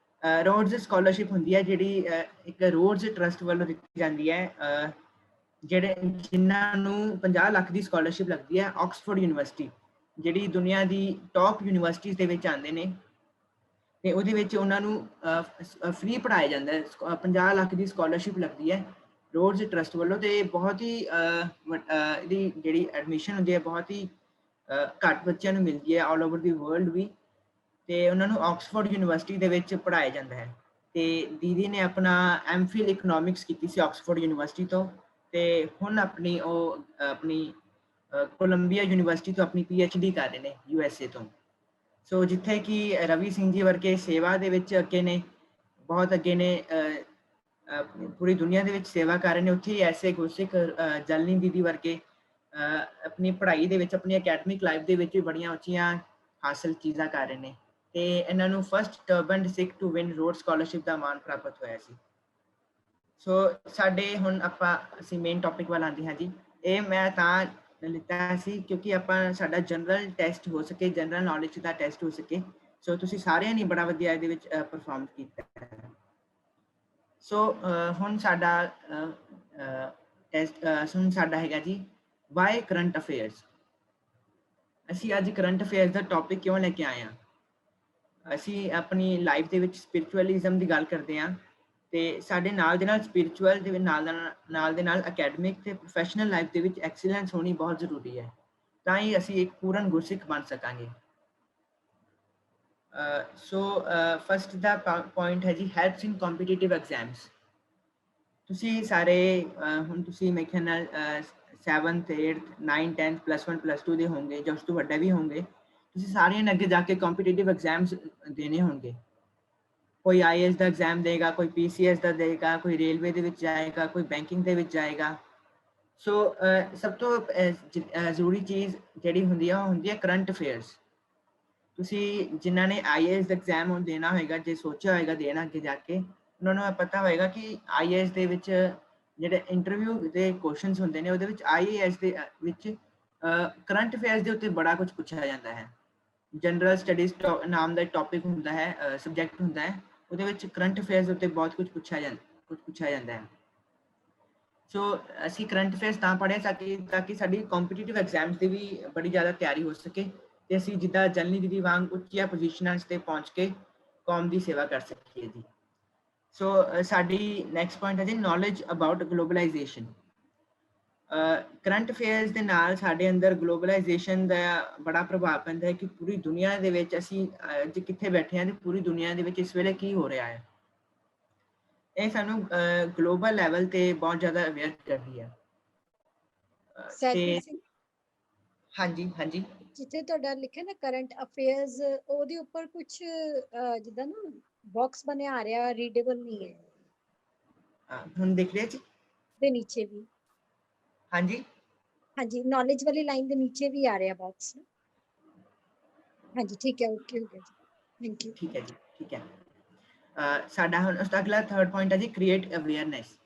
ਰੋਡਸ ਸਕਾਲਰਸ਼ਿਪ ਹੁੰਦੀ ਹੈ ਜਿਹੜੀ ਇੱਕ ਰੋਡਸ ਟਰਸਟ ਵੱਲੋਂ ਦਿੱਤੀ ਜਾਂਦੀ ਹੈ, ਜਿਹੜੇ ਜਿਨ੍ਹਾਂ ਨੂੰ 50 ਲੱਖ ਦੀ ਸਕਾਲਰਸ਼ਿਪ ਲੱਗਦੀ ਹੈ। ਆਕਸਫੋਰਡ ਯੂਨੀਵਰਸਿਟੀ ਜਿਹੜੀ ਦੁਨੀਆ ਦੀ ਟੌਪ ਯੂਨੀਵਰਸਿਟੀਜ਼ ਦੇ ਵਿੱਚ ਆਉਂਦੇ ਨੇ, ਤੇ ਉਹਦੇ ਵਿੱਚ ਉਹਨਾਂ ਨੂੰ ਫ੍ਰੀ ਪੜ੍ਹਾਇਆ ਜਾਂਦਾ ਹੈ। 50 ਲੱਖ ਦੀ ਸਕਾਲਰਸ਼ਿਪ ਲੱਗਦੀ ਹੈ ਰੋਡਸ ਟਰਸਟ ਵੱਲੋਂ, ਤੇ ਬਹੁਤ ਹੀ ਇਹਦੀ ਜਿਹੜੀ ਐਡਮਿਸ਼ਨ ਹੁੰਦੀ ਹੈ ਬਹੁਤ ਹੀ ਘੱਟ ਬੱਚਿਆਂ ਨੂੰ ਮਿਲਦੀ ਹੈ ਆਲ ਓਵਰ ਦੀ ਵਰਲਡ ਵੀ, ਤੇ ਉਹਨਾਂ ਨੂੰ ਆਕਸਫੋਰਡ ਯੂਨੀਵਰਸਿਟੀ ਦੇ ਵਿੱਚ ਪੜ੍ਹਾਇਆ ਜਾਂਦਾ ਹੈ। ਤੇ ਦੀਦੀ ਨੇ ਆਪਣਾ ਐਮਫਿਲ ਇਕਨੋਮਿਕਸ ਕੀਤੀ ਸੀ ਆਕਸਫੋਰਡ ਯੂਨੀਵਰਸਿਟੀ ਤੋਂ, ਤੇ ਹੁਣ ਆਪਣੀ ਕੋਲੰਬੀਆ ਯੂਨੀਵਰਸਿਟੀ ਤੋਂ ਆਪਣੀ PhD ਕਰ ਰਹੇ ਨੇ USA ਤੋਂ। ਸੋ ਜਿੱਥੇ ਕਿ ਰਵੀ ਸਿੰਘ ਜੀ ਵਰਗੇ ਸੇਵਾ ਦੇ ਵਿੱਚ ਅੱਗੇ ਨੇ, ਬਹੁਤ ਅੱਗੇ ਨੇ, ਪੂਰੀ ਦੁਨੀਆ ਦੇ ਵਿੱਚ ਸੇਵਾ ਕਰ ਰਹੇ ਨੇ, ਉੱਥੇ ਹੀ ਐਸੇ ਗੁਰਸਿੱਖ ਜਲਨੀ ਦੀਦੀ ਵਰਗੇ ਆਪਣੀ ਪੜ੍ਹਾਈ ਦੇ ਵਿੱਚ, ਆਪਣੀ ਅਕੈਡਮਿਕ ਲਾਈਫ ਦੇ ਵਿੱਚ ਵੀ ਬੜੀਆਂ ਉੱਚੀਆਂ ਹਾਸਲ ਚੀਜ਼ਾਂ ਕਰ ਰਹੇ ਨੇ, ਤੇ ਇਹਨਾਂ ਨੂੰ first turbaned Sikh to win Rhodes scholarship ਦਾ ਮਾਣ ਪ੍ਰਾਪਤ ਹੋਇਆ ਸੀ। ਸੋ ਸਾਡੇ ਹੁਣ ਅਸੀਂ ਮੇਨ ਟੌਪਿਕ ਵੱਲ ਆਉਂਦੇ ਹਾਂ ਜੀ। ਇਹ ਮੈਂ ਤਾਂ ਲਿੱਤਾ ਸੀ ਕਿਉਂਕਿ ਸਾਡਾ ਜਨਰਲ ਟੈਸਟ ਹੋ ਸਕੇ, ਜਨਰਲ ਨੌਲੇਜ ਦਾ ਟੈਸਟ ਹੋ ਸਕੇ। ਸੋ ਤੁਸੀਂ ਸਾਰਿਆਂ ਨੇ ਬੜਾ ਵਧੀਆ ਇਹਦੇ ਵਿੱਚ ਪਰਫਾਰਮ ਕੀਤਾ। ਸੋ ਹੁਣ ਸਾਡਾ ਟੈਸਟ ਸਾਡਾ ਹੈਗਾ ਜੀ ਵਾਈ ਕਰੰਟ ਅਫੇਅਰਸ। ਅਸੀਂ ਅੱਜ ਕਰੰਟ ਅਫੇਅਰਸ ਦਾ ਟੌਪਿਕ ਕਿਉਂ ਲੈ ਕੇ ਆਏ ਹਾਂ? ਅਸੀਂ ਆਪਣੀ ਲਾਈਫ ਦੇ ਵਿੱਚ ਸਪਿਰਿਚੁਅਲਿਜ਼ਮ ਦੀ ਗੱਲ ਕਰਦੇ ਹਾਂ, ਤੇ ਸਾਡੇ ਨਾਲ ਦੇ ਨਾਲ ਸਪਿਰਿਚੁਅਲ ਦੇ ਨਾਲ ਦੇ ਨਾਲ ਅਕੈਡਮਿਕ ਤੇ ਪ੍ਰੋਫੈਸ਼ਨਲ ਲਾਈਫ ਦੇ ਵਿੱਚ ਐਕਸੀਲੈਂਸ ਹੋਣੀ ਬਹੁਤ ਜ਼ਰੂਰੀ ਹੈ, ਤਾਂ ਹੀ ਅਸੀਂ ਇੱਕ ਪੂਰਨ ਗੁਰਸਿੱਖ ਬਣ ਸਕਾਂਗੇ। ਸੋ ਫਸਟ ਦਾ ਪੁਆਇੰਟ ਹੈ ਜੀ ਹੈਲਪਸ ਇਨ ਕੰਪੀਟੀਟਿਵ ਐਗਜ਼ਾਮਸ। ਤੁਸੀਂ ਸਾਰੇ ਹੁਣ ਤੁਸੀਂ ਮੇਰੇ ਖਿਆਲ ਨਾਲ 7th 8th 9th 10th +1 +2 ਦੇ ਹੋਣਗੇ, ਜਾਂ ਉਸ ਤੋਂ ਵੱਡਾ ਵੀ ਹੋਣਗੇ। ਤੁਸੀਂ ਸਾਰਿਆਂ ਨੇ ਅੱਗੇ ਜਾ ਕੇ ਕੰਪੀਟੀਟਿਵ ਐਗਜ਼ਾਮਸ ਦੇਣੇ ਹੋਣਗੇ। ਕੋਈ IAS ਦਾ ਐਗਜ਼ਾਮ ਦੇਗਾ, ਕੋਈ PCS ਦਾ ਦੇਗਾ, ਕੋਈ ਰੇਲਵੇ ਦੇ ਵਿੱਚ ਜਾਏਗਾ, ਕੋਈ ਬੈਂਕਿੰਗ ਦੇ ਵਿੱਚ ਜਾਏਗਾ। ਸੋ ਸਭ ਤੋਂ ਜ਼ਰੂਰੀ ਚੀਜ਼ ਜਿਹੜੀ ਹੁੰਦੀ ਆ ਉਹ ਹੁੰਦੀ ਹੈ ਕਰੰਟ ਅਫੇਅਰਸ। ਤੁਸੀਂ ਜਿਨ੍ਹਾਂ ਨੇ IAS ਦਾ ਐਗਜ਼ਾਮ ਦੇਣਾ ਹੋਏਗਾ, ਜੇ ਸੋਚਿਆ ਹੋਏਗਾ ਦੇਣਾ ਅੱਗੇ ਜਾ ਕੇ, ਉਹਨਾਂ ਨੂੰ ਪਤਾ ਹੋਏਗਾ ਕਿ IAS ਦੇ ਵਿੱਚ ਜਿਹੜੇ ਇੰਟਰਵਿਊ ਦੇ ਕੁਐਸਚਨਸ ਹੁੰਦੇ ਨੇ, ਉਹਦੇ ਵਿੱਚ IAS ਦੇ ਵਿੱਚ ਕਰੰਟ ਅਫੇਅਰਸ ਦੇ ਉੱਤੇ ਬੜਾ ਕੁਝ ਪੁੱਛਿਆ ਜਾਂਦਾ ਹੈ। ਜਨਰਲ ਸਟੱਡੀਜ਼ ਨਾਮ ਦਾ ਟੌਪਿਕ ਹੁੰਦਾ ਹੈ, ਸਬਜੈਕਟ ਹੁੰਦਾ ਹੈ, ਉਹਦੇ ਵਿੱਚ ਕਰੰਟ ਅਫੇਅਰਸ ਉੱਤੇ ਬਹੁਤ ਕੁਝ ਪੁੱਛਿਆ ਜਾਂਦਾ ਹੈ। ਸੋ ਅਸੀਂ ਕਰੰਟ ਅਫੇਅਰਸ ਤਾਂ ਪੜ੍ਹੇ ਤਾਂ ਕਿ ਸਾਡੀ ਕੰਪੀਟੀਟਿਵ ਐਗਜ਼ਾਮਸ ਦੀ ਵੀ ਬੜੀ ਜ਼ਿਆਦਾ ਤਿਆਰੀ ਹੋ ਸਕੇ, ਤੇ ਅਸੀਂ ਜਿੱਦਾਂ ਜਨਰਲੀ ਦੀਦੀ ਵਾਂਗ ਉੱਚੀਆਂ ਪੋਜੀਸ਼ਨਾਂ 'ਤੇ ਪਹੁੰਚ ਕੇ ਕੌਮ ਦੀ ਸੇਵਾ ਕਰ ਸਕੀਏ ਜੀ। ਸੋ ਸਾਡੀ ਨੈਕਸਟ ਪੁਆਇੰਟ ਹੈ ਜੀ knowledge about globalisation. Current affairs ਦੇ ਨਾਲ ਸਾਡੇ ਅੰਦਰ ਗਲੋਬਲਾਈਜੇਸ਼ਨ ਦਾ ਬੜਾ ਪ੍ਰਭਾਵ ਪੈਂਦਾ ਹੈ ਕਿ ਪੂਰੀ ਦੁਨੀਆ ਦੇ ਵਿੱਚ ਅਸੀਂ ਅੱਜ ਕਿੱਥੇ ਬੈਠੇ ਹਾਂ ਤੇ ਪੂਰੀ ਦੁਨੀਆ ਦੇ ਵਿੱਚ ਇਸ ਵੇਲੇ ਕੀ ਹੋ ਰਿਹਾ ਹੈ। ਇਹ ਸਾਨੂੰ ਗਲੋਬਲ ਲੈਵਲ ਤੇ ਬਹੁਤ ਜ਼ਿਆਦਾ ਅਵੇਅਰ ਕਰਦੀ ਹੈ। ਸਹਿਜਪ੍ਰੀਤ ਸਿੰਘ, ਹਾਂਜੀ ਹਾਂਜੀ, ਜਿੱਥੇ ਤੁਹਾਡਾ ਲਿਖਿਆ ਨਾ ਕਰੰਟ ਅਫੇਅਰਸ, ਉਹਦੇ ਉੱਪਰ ਕੁਝ ਜਿੱਦਾਂ ਨਾ ਬਾਕਸ ਬਣਿਆ ਆ ਰਿਹਾ, ਰੀਡੇਬਲ ਨਹੀਂ ਹੈ। ਹੁਣ ਦੇਖ ਲਿਆ ਜੀ, ਦੇ ਨੀਚੇ ਵੀ ਹਾਂਜੀ ਹਾਂਜੀ, ਨੌਲੇਜ ਵਾਲੀ ਲਾਈਨ ਦੇ ਨੀਚੇ ਵੀ ਆ ਰਿਹਾ ਬਾਕਸ। ਹਾਂਜੀ ਠੀਕ ਹੈ, ਓਕੇ ਹੋ ਗਿਆ ਜੀ, ਥੈਂਕ ਯੂ। ਠੀਕ ਹੈ ਜੀ, ਠੀਕ ਹੈ। ਸਾਡਾ ਹੁਣ ਉਸ ਦਾ ਅਗਲਾ ਥਰਡ ਪੁਆਇੰਟ ਹੈ ਜੀ ਕ੍ਰੀਏਟ ਅਵੇਅਰਨੈਸ।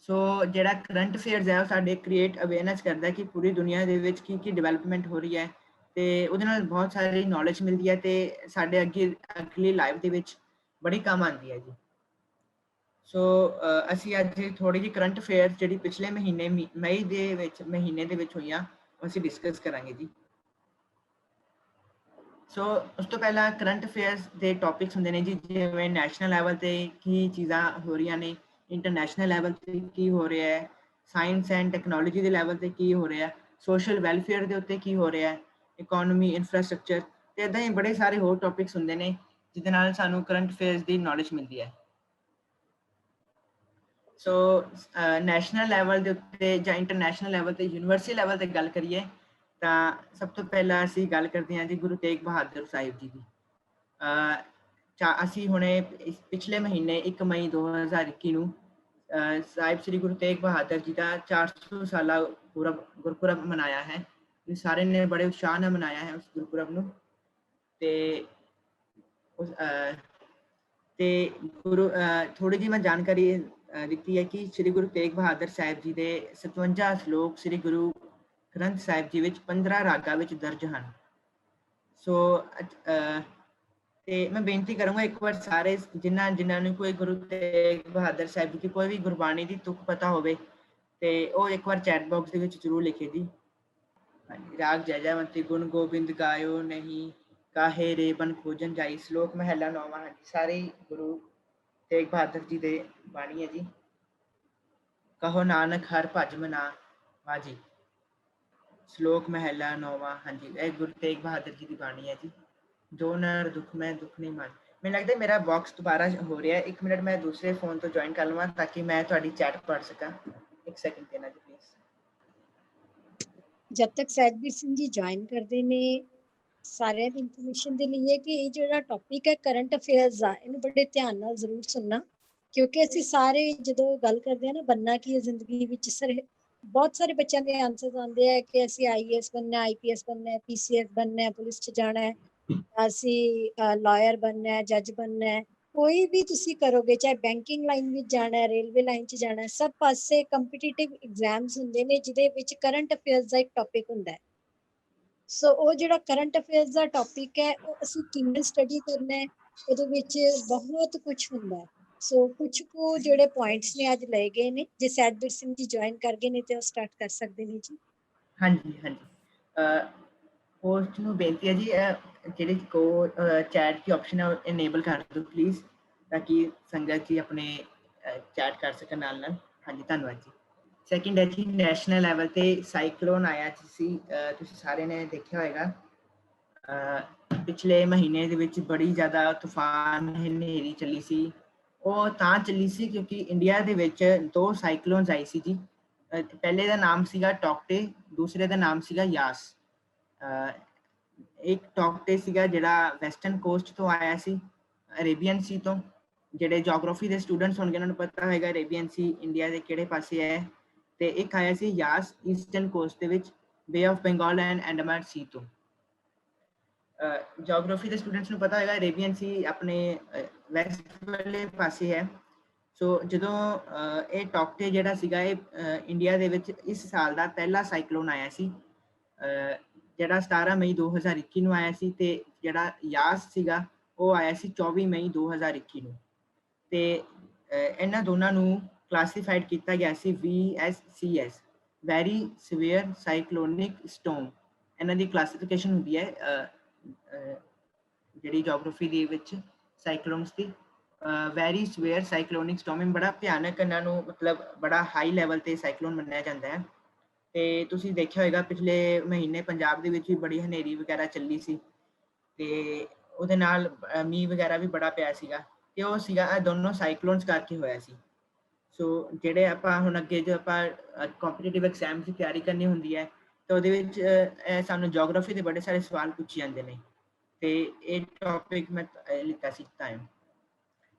ਸੋ ਜਿਹੜਾ ਕਰੰਟ ਅਫੇਅਰਸ ਹੈ ਉਹ ਸਾਡੇ ਕ੍ਰੀਏਟ ਅਵੇਅਰਨੈਸ ਕਰਦਾ ਕਿ ਪੂਰੀ ਦੁਨੀਆ ਦੇ ਵਿੱਚ ਕੀ ਕੀ ਡਿਵੈਲਪਮੈਂਟ ਹੋ ਰਹੀ ਹੈ, ਤੇ ਉਹਦੇ ਨਾਲ ਬਹੁਤ ਸਾਰੀ ਨੌਲੇਜ ਮਿਲਦੀ ਹੈ, ਤੇ ਸਾਡੇ ਅਗਲੀ ਲਾਈਫ ਦੇ ਵਿੱਚ ਬੜੀ ਕੰਮ ਆਉਂਦੀ ਹੈ ਜੀ। ਸੋ ਅਸੀਂ ਅੱਜ ਥੋੜੀ ਜਿਹੀ ਕਰੰਟ ਅਫੇਅਰ ਜਿਹੜੀ ਪਿਛਲੇ ਮਹੀਨੇ ਮਈ ਦੇ ਮਹੀਨੇ ਦੇ ਵਿੱਚ ਹੋਈਆਂ, ਅਸੀਂ ਡਿਸਕਸ ਕਰਾਂਗੇ ਜੀ। ਸੋ ਉਸ ਤੋਂ ਪਹਿਲਾਂ ਕਰੰਟ ਅਫੇਅਰਸ ਦੇ ਟੌਪਿਕਸ ਹੁੰਦੇ ਨੇ ਜੀ, ਜਿਵੇਂ ਨੈਸ਼ਨਲ ਲੈਵਲ ਤੇ ਕੀ ਚੀਜ਼ਾਂ ਹੋ ਰਹੀਆਂ ਨੇ, ਇੰਟਰਨੈਸ਼ਨਲ ਲੈਵਲ ਤੇ ਕੀ ਹੋ ਰਿਹਾ ਹੈ, ਸਾਇੰਸ ਐਂਡ ਟੈਕਨੋਲੋਜੀ ਦੇ ਲੈਵਲ ਤੇ ਕੀ ਹੋ ਰਿਹਾ, ਸੋਸ਼ਲ ਵੈਲਫੇਅਰ ਦੇ ਉੱਤੇ ਕੀ ਹੋ ਰਿਹਾ, ਇਕੋਨਮੀ, ਇਨਫਰਾਸਟਰਕਚਰ, ਤੇ ਇੱਦਾਂ ਹੀ ਬੜੇ ਸਾਰੇ ਹੋਰ ਟੌਪਿਕਸ ਹੁੰਦੇ ਨੇ ਜਿਹਦੇ ਨਾਲ ਸਾਨੂੰ ਕਰੰਟ ਅਫੇਅਰਸ ਦੀ ਨੌਲੇਜ ਮਿਲਦੀ ਹੈ। ਸੋ ਨੈਸ਼ਨਲ ਲੈਵਲ ਦੇ ਉੱਤੇ ਜਾਂ ਇੰਟਰਨੈਸ਼ਨਲ ਲੈਵਲ ਤੇ, ਯੂਨੀਵਰਸਿਟੀ ਲੈਵਲ ਤੇ ਗੱਲ ਕਰੀਏ ਤਾਂ ਸਭ ਤੋਂ ਪਹਿਲਾਂ ਅਸੀਂ ਗੱਲ ਕਰਦੇ ਹਾਂ ਜੀ ਗੁਰੂ ਤੇਗ ਬਹਾਦਰ ਸਾਹਿਬ ਜੀ ਦੀ। ਅਸੀਂ ਹੁਣੇ ਪਿਛਲੇ ਮਹੀਨੇ 1 ਮਈ 2021 ਨੂੰ ਸਾਹਿਬ ਸ੍ਰੀ ਗੁਰੂ ਤੇਗ ਬਹਾਦਰ ਜੀ ਦਾ 400 ਸਾਲਾ ਗੁਰਪੁਰਬ ਮਨਾਇਆ ਹੈ। ਸਾਰੇ ਨੇ ਬੜੇ ਉਤਸ਼ਾਹ ਨਾਲ ਮਨਾਇਆ ਹੈ ਉਸ ਗੁਰਪੁਰਬ ਨੂੰ, ਤੇ ਤੇ ਗੁਰੂ ਥੋੜੀ ਜਿਹੀ ਮੈਂ ਜਾਣਕਾਰੀ ਦਿੱਤੀ ਹੈ ਕਿ ਸ੍ਰੀ ਗੁਰੂ ਤੇਗ ਬਹਾਦਰ ਸਾਹਿਬ ਜੀ ਦੇ 57 ਸ਼ਲੋਕ ਸ੍ਰੀ ਗੁਰੂ ਗ੍ਰੰਥ ਸਾਹਿਬ ਜੀ ਵਿੱਚ 15 ਰਾਗਾਂ ਵਿੱਚ ਦਰਜ ਹਨ। ਸੋ ਤੇ ਮੈਂ ਬੇਨਤੀ ਕਰਾਂਗਾ ਇੱਕ ਵਾਰ ਸਾਰੇ ਜਿਨ੍ਹਾਂ ਨੂੰ ਕੋਈ ਗੁਰੂ ਤੇਗ ਬਹਾਦਰ ਸਾਹਿਬ ਜੀ ਦੀ ਕੋਈ ਵੀ ਗੁਰਬਾਣੀ ਦੀ ਤੁਕ ਪਤਾ ਹੋਵੇ ਤੇ ਉਹ ਇੱਕ ਵਾਰ ਚੈਟ ਬਾਕਸ ਦੇ ਵਿੱਚ ਜ਼ਰੂਰ ਲਿਖੇ ਜੀ। ਹਾਂਜੀ, ਰਾਗ ਜੈਜੈਵੰਤੀ ਗੁਣ ਗੋਬਿੰਦ ਗਾਇਓ ਨਹੀਂ ਕਾਹੇ ਰੇ ਬਨ ਖੋਜਨ ਜਾਈ, ਸ਼ਲੋਕ ਮਹਲਾ 9। ਹਾਂਜੀ, ਸਾਰੇ ਗੁਰੂ ਤੇਗ ਬਹਾਦਰ ਜੀ ਦੇ ਬਾਣੀ ਹੈ ਜੀ। ਕਹੋ ਨਾਨਕ ਹਰ ਭਜ ਮਨਾ ਵਾਜੀ, ਸ਼ਲੋਕ ਮਹਲਾ 9। ਹਾਂਜੀ, ਇਹ ਗੁਰੂ ਤੇਗ ਬਹਾਦਰ ਜੀ ਦੀ ਬਾਣੀ ਹੈ ਜੀ। ਜੋ ਨਰ ਦੁੱਖ ਮੈਂ ਦੁੱਖ ਨਹੀਂ ਮੰਨ। ਮੈਨੂੰ ਲੱਗਦਾ ਮੇਰਾ ਬਾਕਸ ਦੁਬਾਰਾ ਹੋ ਰਿਹਾ, 1 ਮਿੰਟ ਮੈਂ ਦੂਸਰੇ ਫੋਨ ਤੋਂ ਜੁਆਇਨ ਕਰ ਲਵਾਂ ਤਾਂ ਕਿ ਮੈਂ ਤੁਹਾਡੀ ਚੈਟ ਪੜ੍ਹ ਸਕਾਂ। 1 ਸੈਕਿੰਡ ਦੇਣਾ ਜੀ ਪਲੀਜ਼। ਜਦ ਤੱਕ ਸਹਿਜਵੀਰ ਸਿੰਘ ਜੀ ਜੁਆਇਨ ਕਰਦੇ ਨੇ, ਸਾਰਿਆਂ ਦੀ ਇਨਫੋਰਮੇਸ਼ਨ ਦੇ ਲਈ ਹੈ ਕਿ ਇਹ ਜਿਹੜਾ ਟੌਪਿਕ ਹੈ ਕਰੰਟ ਅਫੇਅਰਸ ਆ, ਇਹਨੂੰ ਬੜੇ ਧਿਆਨ ਨਾਲ ਜ਼ਰੂਰ ਸੁਣਨਾ, ਕਿਉਂਕਿ ਅਸੀਂ ਸਾਰੇ ਜਦੋਂ ਗੱਲ ਕਰਦੇ ਹਾਂ ਨਾ ਬਣਨਾ ਕੀ ਹੈ ਜ਼ਿੰਦਗੀ ਵਿੱਚ, ਸਰ ਬਹੁਤ ਸਾਰੇ ਬੱਚਿਆਂ ਦੇ ਆਨਸਰ ਆਉਂਦੇ ਆ ਕਿ ਅਸੀਂ IAS ਬਣਨਾ, IPS ਬਣਨਾ, PCS ਬਣਨਾ, ਪੁਲਿਸ 'ਚ ਜਾਣਾ ਹੈ, ਅਸੀਂ ਲਾਇਰ ਬਣਨਾ ਹੈ, ਜੱਜ ਬਣਨਾ ਹੈ। ਕੋਈ ਵੀ ਤੁਸੀਂ ਕਰੋਗੇ, ਚਾਹੇ ਬੈਂਕਿੰਗ ਲਾਈਨ ਵਿੱਚ ਜਾਣਾ ਹੈ, ਰੇਲਵੇ ਲਾਈਨ 'ਚ ਜਾਣਾ ਹੈ, ਸਭ ਪਾਸੇ ਕੰਪੀਟੀਟਿਵ ਐਗਜ਼ਾਮਸ ਹੁੰਦੇ ਨੇ ਜਿਹਦੇ ਵਿੱਚ ਕਰੰਟ ਅਫੇਅਰਸ ਦਾ ਇੱਕ ਟੌਪਿਕ ਹੁੰਦਾ ਹੈ। ਸੋ ਉਹ ਜਿਹੜਾ ਕਰੰਟ ਅਫੇਅਰਸ ਦਾ ਟੌਪਿਕ ਹੈ ਉਹ ਅਸੀਂ ਕਿਵੇਂ ਸਟੱਡੀ ਕਰਨਾ ਹੈ, ਉਹਦੇ ਵਿੱਚ ਬਹੁਤ ਕੁਝ ਹੁੰਦਾ ਹੈ। ਸੋ ਕੁਝ ਕੁ ਜਿਹੜੇ ਪੁਆਇੰਟਸ ਨੇ ਅੱਜ ਲਏ ਗਏ ਨੇ, ਜੇ ਸਹਿਜਵੀਰ ਸਿੰਘ ਜੀ ਜੁਆਇਨ ਕਰ ਗਏ ਨੇ ਤੇ ਉਹ ਸਟਾਰਟ ਕਰ ਸਕਦੇ ਨੇ ਜੀ। ਹਾਂਜੀ ਹਾਂਜੀ, ਹੋਸਟ ਨੂੰ ਬੇਨਤੀ ਹੈ ਜੀ ਜਿਹੜੇ ਕੋ ਚੈਟ ਦੀ ਆਪਸ਼ਨ ਹੈ ਇਨੇਬਲ ਕਰ ਦਿਓ ਪਲੀਜ਼, ਤਾਂ ਕਿ ਸੰਗਤ ਜੀ ਆਪਣੇ ਚੈਟ ਕਰ ਸਕਣ ਨਾਲ ਨਾਲ। ਹਾਂਜੀ, ਧੰਨਵਾਦ ਜੀ। ਸੈਕਿੰਡ ਹੈ ਜੀ, ਨੈਸ਼ਨਲ ਲੈਵਲ ਤੇ ਸਾਈਕਲੋਨ ਆਇਆ ਸੀ, ਤੁਸੀਂ ਸਾਰਿਆਂ ਨੇ ਦੇਖਿਆ ਹੋਏਗਾ। ਪਿਛਲੇ ਮਹੀਨੇ ਦੇ ਵਿੱਚ ਬੜੀ ਜ਼ਿਆਦਾ ਤੂਫਾਨ ਹਨੇਰੀ ਚੱਲੀ ਸੀ। ਉਹ ਤਾਂ ਚੱਲੀ ਸੀ ਕਿਉਂਕਿ ਇੰਡੀਆ ਦੇ ਵਿੱਚ 2 ਸਾਈਕਲੋਨਸ ਆਈ ਸੀ ਜੀ। ਪਹਿਲੇ ਦਾ ਨਾਮ ਸੀਗਾ ਟੌਕਟੇ, ਦੂਸਰੇ ਦਾ ਨਾਮ ਸੀਗਾ ਯਾਸ। ਇੱਕ ਟੌਕਟੇ ਸੀਗਾ ਜਿਹੜਾ ਵੈਸਟਰਨ ਕੋਸਟ ਤੋਂ ਆਇਆ ਸੀ, ਅਰੇਬੀਅਨ ਸੀ ਤੋਂ। ਜਿਹੜੇ ਜੀਓਗ੍ਰਾਫੀ ਦੇ ਸਟੂਡੈਂਟਸ ਹੋਣਗੇ ਉਹਨਾਂ ਨੂੰ ਪਤਾ ਹੋਏਗਾ ਅਰੇਬੀਅਨ ਸੀ ਇੰਡੀਆ ਦੇ ਕਿਹੜੇ ਪਾਸੇ ਹੈ। ਤੇ ਇੱਕ ਆਇਆ ਸੀ ਯਾਸ ਈਸਟਰਨ ਕੋਸਟ ਦੇ ਵਿੱਚ, ਬੇ ਆਫ ਬੰਗਾਲ ਐਂਡ ਅੰਡਮਾਨ ਸੀ ਤੋਂ। ਜੀਓਗ੍ਰਾਫੀ ਦੇ ਸਟੂਡੈਂਟਸ ਨੂੰ ਪਤਾ ਹੋਏਗਾ ਅਰੇਬੀਅਨ ਸੀ ਆਪਣੇ ਵੈਸਟ ਵਾਲੇ ਪਾਸੇ ਹੈ। ਸੋ ਜਦੋਂ ਇਹ ਟੌਕਟੇ ਜਿਹੜਾ ਸੀਗਾ ਇਹ ਇੰਡੀਆ ਦੇ ਵਿੱਚ ਇਸ ਸਾਲ ਦਾ ਪਹਿਲਾ ਸਾਈਕਲੋਨ ਆਇਆ ਸੀ, ਜਿਹੜਾ 17 ਮਈ 2021 ਨੂੰ ਆਇਆ ਸੀ, ਤੇ ਜਿਹੜਾ ਯਾਸ ਸੀਗਾ ਉਹ ਆਇਆ ਸੀ 24 ਮਈ 2021 ਨੂੰ। ਤੇ ਇਹਨਾਂ ਦੋਨਾਂ ਨੂੰ ਕਲਾਸੀਫਾਈਡ ਕੀਤਾ ਗਿਆ ਸੀ VSCS, ਵੈਰੀ ਸੀਵੀਅਰ ਸਾਈਕਲੋਨਿਕ ਸਟੋਰਮ। ਇਹਨਾਂ ਦੀ ਕਲਾਸੀਫਿਕੇਸ਼ਨ ਹੁੰਦੀ ਹੈ ਜਿਹੜੀ ਜੀਓਗ੍ਰਾਫੀ ਦੇ ਵਿੱਚ ਸਾਈਕਲੋਨਸ ਦੀ। ਵੈਰੀ ਸੀਵੀਅਰ ਸਾਈਕਲੋਨਿਕ ਸਟੋਰਮ ਬੜਾ ਭਿਆਨਕ, ਇਹਨਾਂ ਨੂੰ ਮਤਲਬ ਬੜਾ ਹਾਈ ਲੈਵਲ ਤੇ ਸਾਈਕਲੋਨ ਮੰਨਿਆ ਜਾਂਦਾ ਹੈ। ਤੇ ਤੁਸੀਂ ਦੇਖਿਆ ਹੋਏਗਾ ਪਿਛਲੇ ਮਹੀਨੇ ਪੰਜਾਬ ਦੇ ਵਿੱਚ ਵੀ ਬੜੀ ਹਨੇਰੀ ਵਗੈਰਾ ਚੱਲੀ ਸੀ, ਤੇ ਉਹਦੇ ਨਾਲ ਮੀਂਹ ਵਗੈਰਾ ਵੀ ਬੜਾ ਪਿਆ ਸੀਗਾ। ਤੇ ਉਹ ਸੀਗਾ ਇਹ ਦੋਨੋਂ ਸਾਈਕਲੋਨਸ ਕਰਕੇ ਹੋਇਆ ਸੀ। ਸੋ ਜਿਹੜੇ ਆਪਾਂ ਹੁਣ ਅੱਗੇ ਜੋ ਆਪਾਂ ਕੰਪੀਟੀਟਿਵ ਐਗਜ਼ਾਮ ਦੀ ਤਿਆਰੀ ਕਰਨੀ ਹੁੰਦੀ ਹੈ ਤਾਂ ਉਹਦੇ ਵਿੱਚ ਸਾਨੂੰ ਜੀਓਗ੍ਰਾਫੀ ਦੇ ਬੜੇ ਸਾਰੇ ਸਵਾਲ ਪੁੱਛੇ ਜਾਂਦੇ ਨੇ, ਤੇ ਇਹ ਟੌਪਿਕ ਮੈਂ ਲਿੱਤਾ ਸੀ ਟਾਈਮ।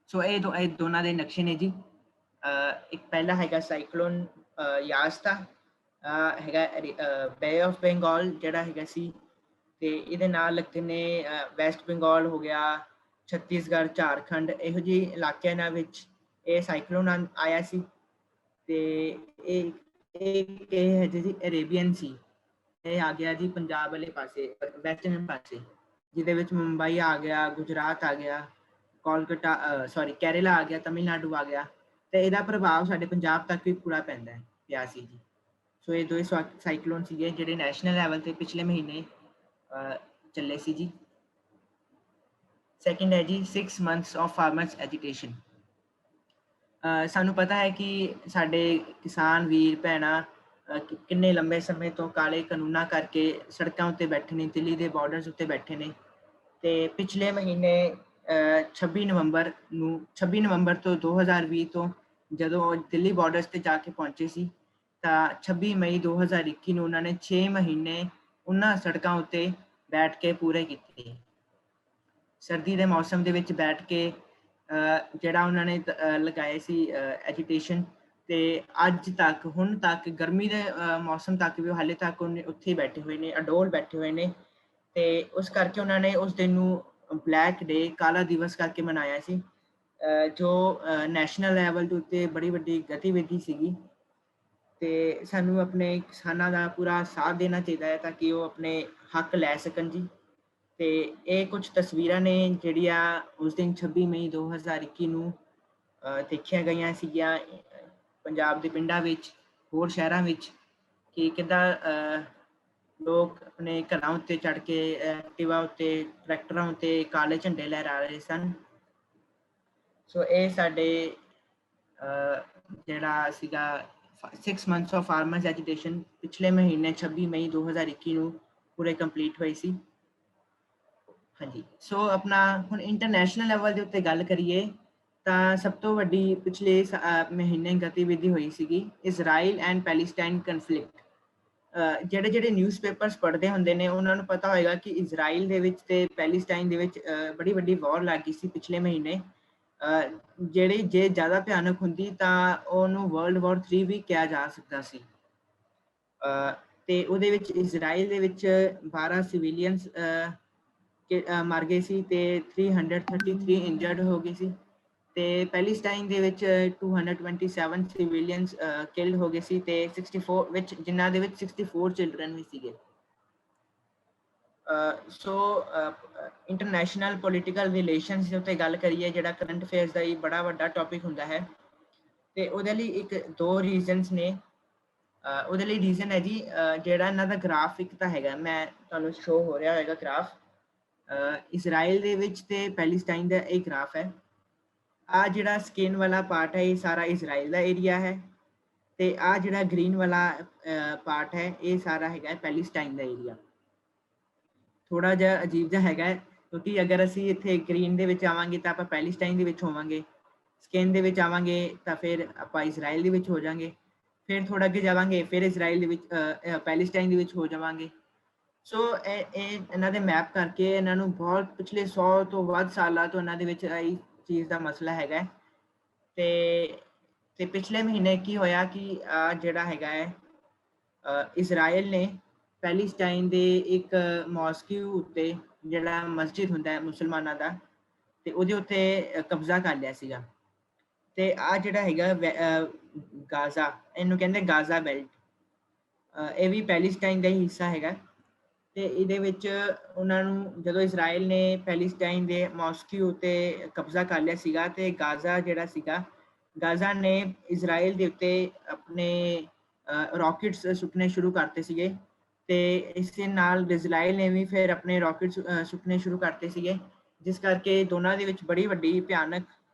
ਸੋ ਇਹ ਦੋਨਾਂ ਦੇ ਨਕਸ਼ੇ ਨੇ ਜੀ। ਇੱਕ ਪਹਿਲਾ ਹੈਗਾ ਸਾਈਕਲੋਨ ਯਾਸ ਦਾ, ਹੈਗਾ ਬੇ ਆਫ ਬੰਗਾਲ ਜਿਹੜਾ ਹੈਗਾ ਸੀ, ਤੇ ਇਹਦੇ ਨਾਲ ਲੱਗਦੇ ਨੇ ਵੈਸਟ ਬੰਗਾਲ ਹੋ ਗਿਆ, ਛੱਤੀਸਗੜ੍ਹ, ਝਾਰਖੰਡ, ਇਹੋ ਜਿਹੇ ਇਲਾਕਿਆਂ ਨਾਲ ਵਿੱਚ ਇਹ ਸਾਈਕਲੋਨ ਆਇਆ ਸੀ। ਤੇ ਇਹ ਹੈ ਜੀ ਅਰੇਬੀਅਨ ਸੀ, ਇਹ ਆ ਗਿਆ ਜੀ ਪੰਜਾਬ ਵਾਲੇ ਪਾਸੇ, ਵੈਸਟਰਨ ਪਾਸੇ, ਜਿਹਦੇ ਵਿੱਚ ਮੁੰਬਈ ਆ ਗਿਆ, ਗੁਜਰਾਤ ਆ ਗਿਆ, ਕੋਲਕਾਤਾ ਕੇਰਲਾ ਆ ਗਿਆ, ਤਮਿਲਨਾਡੂ ਆ ਗਿਆ, ਤੇ ਇਹਦਾ ਪ੍ਰਭਾਵ ਸਾਡੇ ਪੰਜਾਬ ਤੱਕ ਵੀ ਪੂਰਾ ਪੈਂਦਾ ਹੈ, ਪਿਆ ਸੀ ਜੀ। ਸੋ ਇਹ 2 ਸਾਈਕਲੋਨ ਸੀਗੇ ਜਿਹੜੇ ਨੈਸ਼ਨਲ ਲੈਵਲ ਤੇ ਪਿਛਲੇ ਮਹੀਨੇ ਚੱਲੇ ਸੀ ਜੀ। ਸੈਕਿੰਡ ਹੈ ਜੀ 6 months of farmers agitation। ਸਾਨੂੰ ਪਤਾ ਹੈ ਕਿ ਸਾਡੇ ਕਿਸਾਨ ਵੀਰ ਭੈਣਾਂ ਕਿੰਨੇ ਲੰਬੇ ਸਮੇਂ ਤੋਂ ਕਾਲੇ ਕਾਨੂੰਨਾਂ ਕਰਕੇ ਸੜਕਾਂ ਉੱਤੇ ਬੈਠੇ ਨੇ, ਦਿੱਲੀ ਦੇ ਬਾਰਡਰਸ ਉੱਤੇ ਬੈਠੇ ਨੇ। ਤੇ ਪਿਛਲੇ ਮਹੀਨੇ 26 ਨਵੰਬਰ ਤੋਂ 2020 ਤੋਂ ਜਦੋਂ ਦਿੱਲੀ ਬਾਰਡਰਸ ਤੇ ਜਾ ਕੇ ਪਹੁੰਚੇ ਸੀ, ਤਾਂ 26 ਮਈ 2021 ਨੂੰ ਉਹਨਾਂ ਨੇ 6 ਮਹੀਨੇ ਉਹਨਾਂ ਸੜਕਾਂ ਉੱਤੇ ਬੈਠ ਕੇ ਪੂਰੇ ਕੀਤੇ। ਸਰਦੀ ਦੇ ਮੌਸਮ ਦੇ ਵਿੱਚ ਬੈਠ ਕੇ ਜਿਹੜਾ ਉਹਨਾਂ ਨੇ ਲਗਾਏ ਸੀ ਐਜੀਟੇਸ਼ਨ, ਤੇ ਅੱਜ ਤੱਕ ਹੁਣ ਤੱਕ ਗਰਮੀ ਦੇ ਮੌਸਮ ਤੱਕ ਵੀ ਹਾਲੇ ਤੱਕ ਉੱਥੇ ਹੀ ਬੈਠੇ ਹੋਏ ਨੇ, ਅਡੋਲ ਬੈਠੇ ਹੋਏ ਨੇ। ਤੇ ਉਸ ਕਰਕੇ ਉਹਨਾਂ ਨੇ ਉਸ ਦਿਨ ਨੂੰ ਬਲੈਕ ਡੇ, ਕਾਲਾ ਦਿਵਸ ਕਰਕੇ ਮਨਾਇਆ ਸੀ। ਜੋ ਨੈਸ਼ਨਲ ਲੈਵਲ ਦੇ ਉੱਤੇ ਬੜੀ ਵੱਡੀ ਗਤੀਵਿਧੀ ਸੀਗੀ ਤੇ ਸਾਨੂੰ ਆਪਣੇ ਕਿਸਾਨਾਂ ਦਾ ਪੂਰਾ ਸਾਥ ਦੇਣਾ ਚਾਹੀਦਾ ਹੈ ਤਾਂ ਕਿ ਉਹ ਆਪਣੇ ਹੱਕ ਲੈ ਸਕਣ ਜੀ। ਤੇ ਇਹ ਕੁਝ ਤਸਵੀਰਾਂ ਨੇ ਜਿਹੜੀਆਂ ਉਸ ਦਿਨ 26 ਮਈ 2021 ਨੂੰ ਦੇਖੀਆਂ ਗਈਆਂ ਸੀਗੀਆਂ ਪੰਜਾਬ ਦੇ ਪਿੰਡਾਂ ਵਿੱਚ, ਹੋਰ ਸ਼ਹਿਰਾਂ ਵਿੱਚ, ਕਿ ਕਿੱਦਾਂ ਲੋਕ ਆਪਣੇ ਘਰਾਂ ਉੱਤੇ ਚੜ੍ਹ ਕੇ ਐਕਟਿਵਾ ਉੱਤੇ, ਟਰੈਕਟਰਾਂ ਉੱਤੇ ਕਾਲੇ ਝੰਡੇ ਲਹਿਰਾ ਰਹੇ ਸਨ। ਸੋ ਇਹ ਸਾਡੇ ਜਿਹੜਾ ਸੀਗਾ 6 months of farmers agitation ਪਿਛਲੇ ਮਹੀਨੇ 26 ਮਈ 2021 ਨੂੰ ਪੂਰੇ ਕੰਪਲੀਟ ਹੋਈ ਸੀ। ਹਾਂਜੀ, ਸੋ ਆਪਣਾ ਹੁਣ ਇੰਟਰਨੈਸ਼ਨਲ ਲੈਵਲ ਦੇ ਉੱਤੇ ਗੱਲ ਕਰੀਏ ਤਾਂ ਸਭ ਤੋਂ ਵੱਡੀ ਪਿਛਲੇ ਮਹੀਨੇ ਗਤੀਵਿਧੀ ਹੋਈ ਸੀਗੀ ਇਜ਼ਰਾਈਲ ਐਂਡ ਪੈਲੇਸਟਾਈਨ ਕਨਫਲਿਕਟ। ਜਿਹੜੇ ਨਿਊਜ਼ਪੇਪਰਸ ਪੜ੍ਹਦੇ ਹੁੰਦੇ ਨੇ ਉਹਨਾਂ ਨੂੰ ਪਤਾ ਹੋਏਗਾ ਕਿ ਇਜ਼ਰਾਈਲ ਦੇ ਵਿੱਚ ਤੇ ਪੈਲੇਸਟਾਈਨ ਦੇ ਵਿੱਚ ਬੜੀ ਵੱਡੀ ਵਾਰ ਲੱਗ ਗਈ ਸੀ ਪਿਛਲੇ ਮਹੀਨੇ, ਜਿਹੜੀ ਜੇ ਜ਼ਿਆਦਾ ਭਿਆਨਕ ਹੁੰਦੀ ਤਾਂ ਉਹਨੂੰ World War III ਵੀ ਕਿਹਾ ਜਾ ਸਕਦਾ ਸੀ। ਤੇ ਉਹਦੇ ਵਿੱਚ ਇਜ਼ਰਾਈਲ ਦੇ ਵਿੱਚ 12 ਸਿਵਿਲੀਅਨਸ ਮਰ ਗਏ ਸੀ ਤੇ 333 ਇੰਜਰਡ ਹੋ ਗਏ ਸੀ, ਤੇ ਪੈਲੇਸਟਾਈਨ ਦੇ ਵਿੱਚ 227 ਸਿਵਿਲੀਅਨਸ ਕਿਲਡ ਹੋ ਗਏ ਸੀ ਤੇ 64 ਵਿੱਚ ਜਿਨ੍ਹਾਂ ਦੇ ਵਿੱਚ 64 ਚਿਲਡਰਨ ਵੀ ਸੀਗੇ। ਸੋ ਇੰਟਰਨੈਸ਼ਨਲ ਪੋਲੀਟੀਕਲ ਰਿਲੇਸ਼ਨਸ ਦੇ ਉੱਤੇ ਗੱਲ ਕਰੀਏ, ਜਿਹੜਾ ਕਰੰਟ ਅਫੇਅਰਸ ਦਾ ਹੀ ਬੜਾ ਵੱਡਾ ਟੌਪਿਕ ਹੁੰਦਾ ਹੈ, ਤੇ ਉਹਦੇ ਲਈ ਦੋ ਰੀਜ਼ਨਸ ਨੇ। ਉਹਦੇ ਲਈ ਰੀਜ਼ਨ ਹੈ ਜੀ ਜਿਹੜਾ ਇਹਨਾਂ ਦਾ ਗ੍ਰਾਫ ਇੱਕ ਤਾਂ ਹੈਗਾ, ਮੈਂ ਤੁਹਾਨੂੰ ਸ਼ੋ ਹੋ ਰਿਹਾ ਹੋਏਗਾ ਗ੍ਰਾਫ, ਇਜ਼ਰਾਈਲ ਦੇ ਵਿੱਚ ਤੇ ਪੈਲੇਸਟਾਈਨ ਦਾ ਇਹ ਗ੍ਰਾਫ ਹੈ। ਆ ਜਿਹੜਾ ਸਕਿਨ ਵਾਲਾ ਪਾਰਟ ਹੈ ਇਹ ਸਾਰਾ ਇਜ਼ਰਾਈਲ ਦਾ ਏਰੀਆ ਹੈ, ਤੇ ਆ ਜਿਹੜਾ ਗ੍ਰੀਨ ਵਾਲਾ ਪਾਰਟ ਹੈ ਇਹ ਸਾਰਾ ਹੈਗਾ ਪੈਲੇਸਟਾਈਨ ਦਾ ਏਰੀਆ। ਥੋੜਾ ਜਿਹਾ ਅਜੀਬ ਜਿਹਾ ਹੈਗਾ ਕਿਉਂਕਿ ਅਗਰ ਅਸੀਂ ਇੱਥੇ ਗ੍ਰੀਨ ਦੇ ਵਿੱਚ ਆਵਾਂਗੇ ਤਾਂ ਆਪਾਂ ਪੈਲੇਸਟਾਈਨ ਦੇ ਵਿੱਚ ਹੋਵਾਂਗੇ, ਸਕਿਨ ਦੇ ਵਿੱਚ ਆਵਾਂਗੇ ਤਾਂ ਫਿਰ ਆਪਾਂ ਇਜ਼ਰਾਈਲ ਦੇ ਵਿੱਚ ਹੋ ਜਾਵਾਂਗੇ, ਫਿਰ ਥੋੜਾ ਅੱਗੇ ਜਾਵਾਂਗੇ ਫਿਰ ਇਜ਼ਰਾਈਲ ਦੇ ਵਿੱਚ ਪੈਲੇਸਟਾਈਨ ਦੇ ਵਿੱਚ ਹੋ ਜਾਵਾਂਗੇ। ਸੋ ਇਹ ਇਹਨਾਂ ਦੇ ਮੈਪ ਕਰਕੇ ਇਹਨਾਂ ਨੂੰ ਬਹੁਤ ਪਿਛਲੇ 100 ਤੋਂ ਵੱਧ ਸਾਲਾਂ ਤੋਂ ਇਹਨਾਂ ਦੇ ਵਿੱਚ ਇਹ ਚੀਜ਼ ਦਾ ਮਸਲਾ ਹੈਗਾ। ਤੇ ਪਿਛਲੇ ਮਹੀਨੇ ਕੀ ਹੋਇਆ ਕਿ ਜਿਹੜਾ ਹੈਗਾ ਹੈ ਇਜ਼ਰਾਈਲ ਨੇ ਪੈਲੇਸਟਾਈਨ ਦੇ ਇੱਕ ਮੌਸਕਿਊ ਉੱਤੇ, ਜਿਹੜਾ ਮਸਜਿਦ ਹੁੰਦਾ ਹੈ ਮੁਸਲਮਾਨਾਂ ਦਾ, ਤੇ ਉਹਦੇ ਉੱਤੇ ਕਬਜ਼ਾ ਕਰ ਲਿਆ ਸੀਗਾ। ਤੇ ਆ ਜਿਹੜਾ ਹੈਗਾ ਗਾਜ਼ਾ, ਇਹਨੂੰ ਕਹਿੰਦੇ ਗਾਜ਼ਾ ਬੈਲਟ, ਇਹ ਵੀ ਪੈਲੇਸਟਾਈਨ ਦਾ ਹੀ ਹਿੱਸਾ ਹੈਗਾ। ਤੇ ਇਹਦੇ ਵਿੱਚ ਉਹਨਾਂ ਨੂੰ ਜਦੋਂ ਇਜ਼ਰਾਈਲ ਨੇ ਪੈਲੇਸਟਾਈਨ ਦੇ ਮੌਸਕਿਊ ਉੱਤੇ ਕਬਜ਼ਾ ਕਰ ਲਿਆ ਸੀਗਾ, ਤੇ ਗਾਜ਼ਾ ਜਿਹੜਾ ਸੀਗਾ, ਗਾਜ਼ਾ ਨੇ ਇਜ਼ਰਾਈਲ ਦੇ ਉੱਤੇ ਆਪਣੇ ਰੌਕੇਟਸ ਸੁੱਟਣੇ ਸ਼ੁਰੂ ਕਰਤੇ ਸੀਗੇ, ਤੇ ਇਸ ਨਾਲ ਇਜ਼ਰਾਈਲ ਨੇ ਵੀ ਫਿਰ ਆਪਣੇ ਰੌਕੇਟਸ ਸੁੱਟਣੇ ਸ਼ੁਰੂ ਕਰਤੇ ਸੀਗੇ, ਜਿਸ ਕਰਕੇ ਦੋਨਾਂ ਦੇ ਵਿੱਚ ਬੜੀ ਵੱਡੀ ਭਿਆਨਕ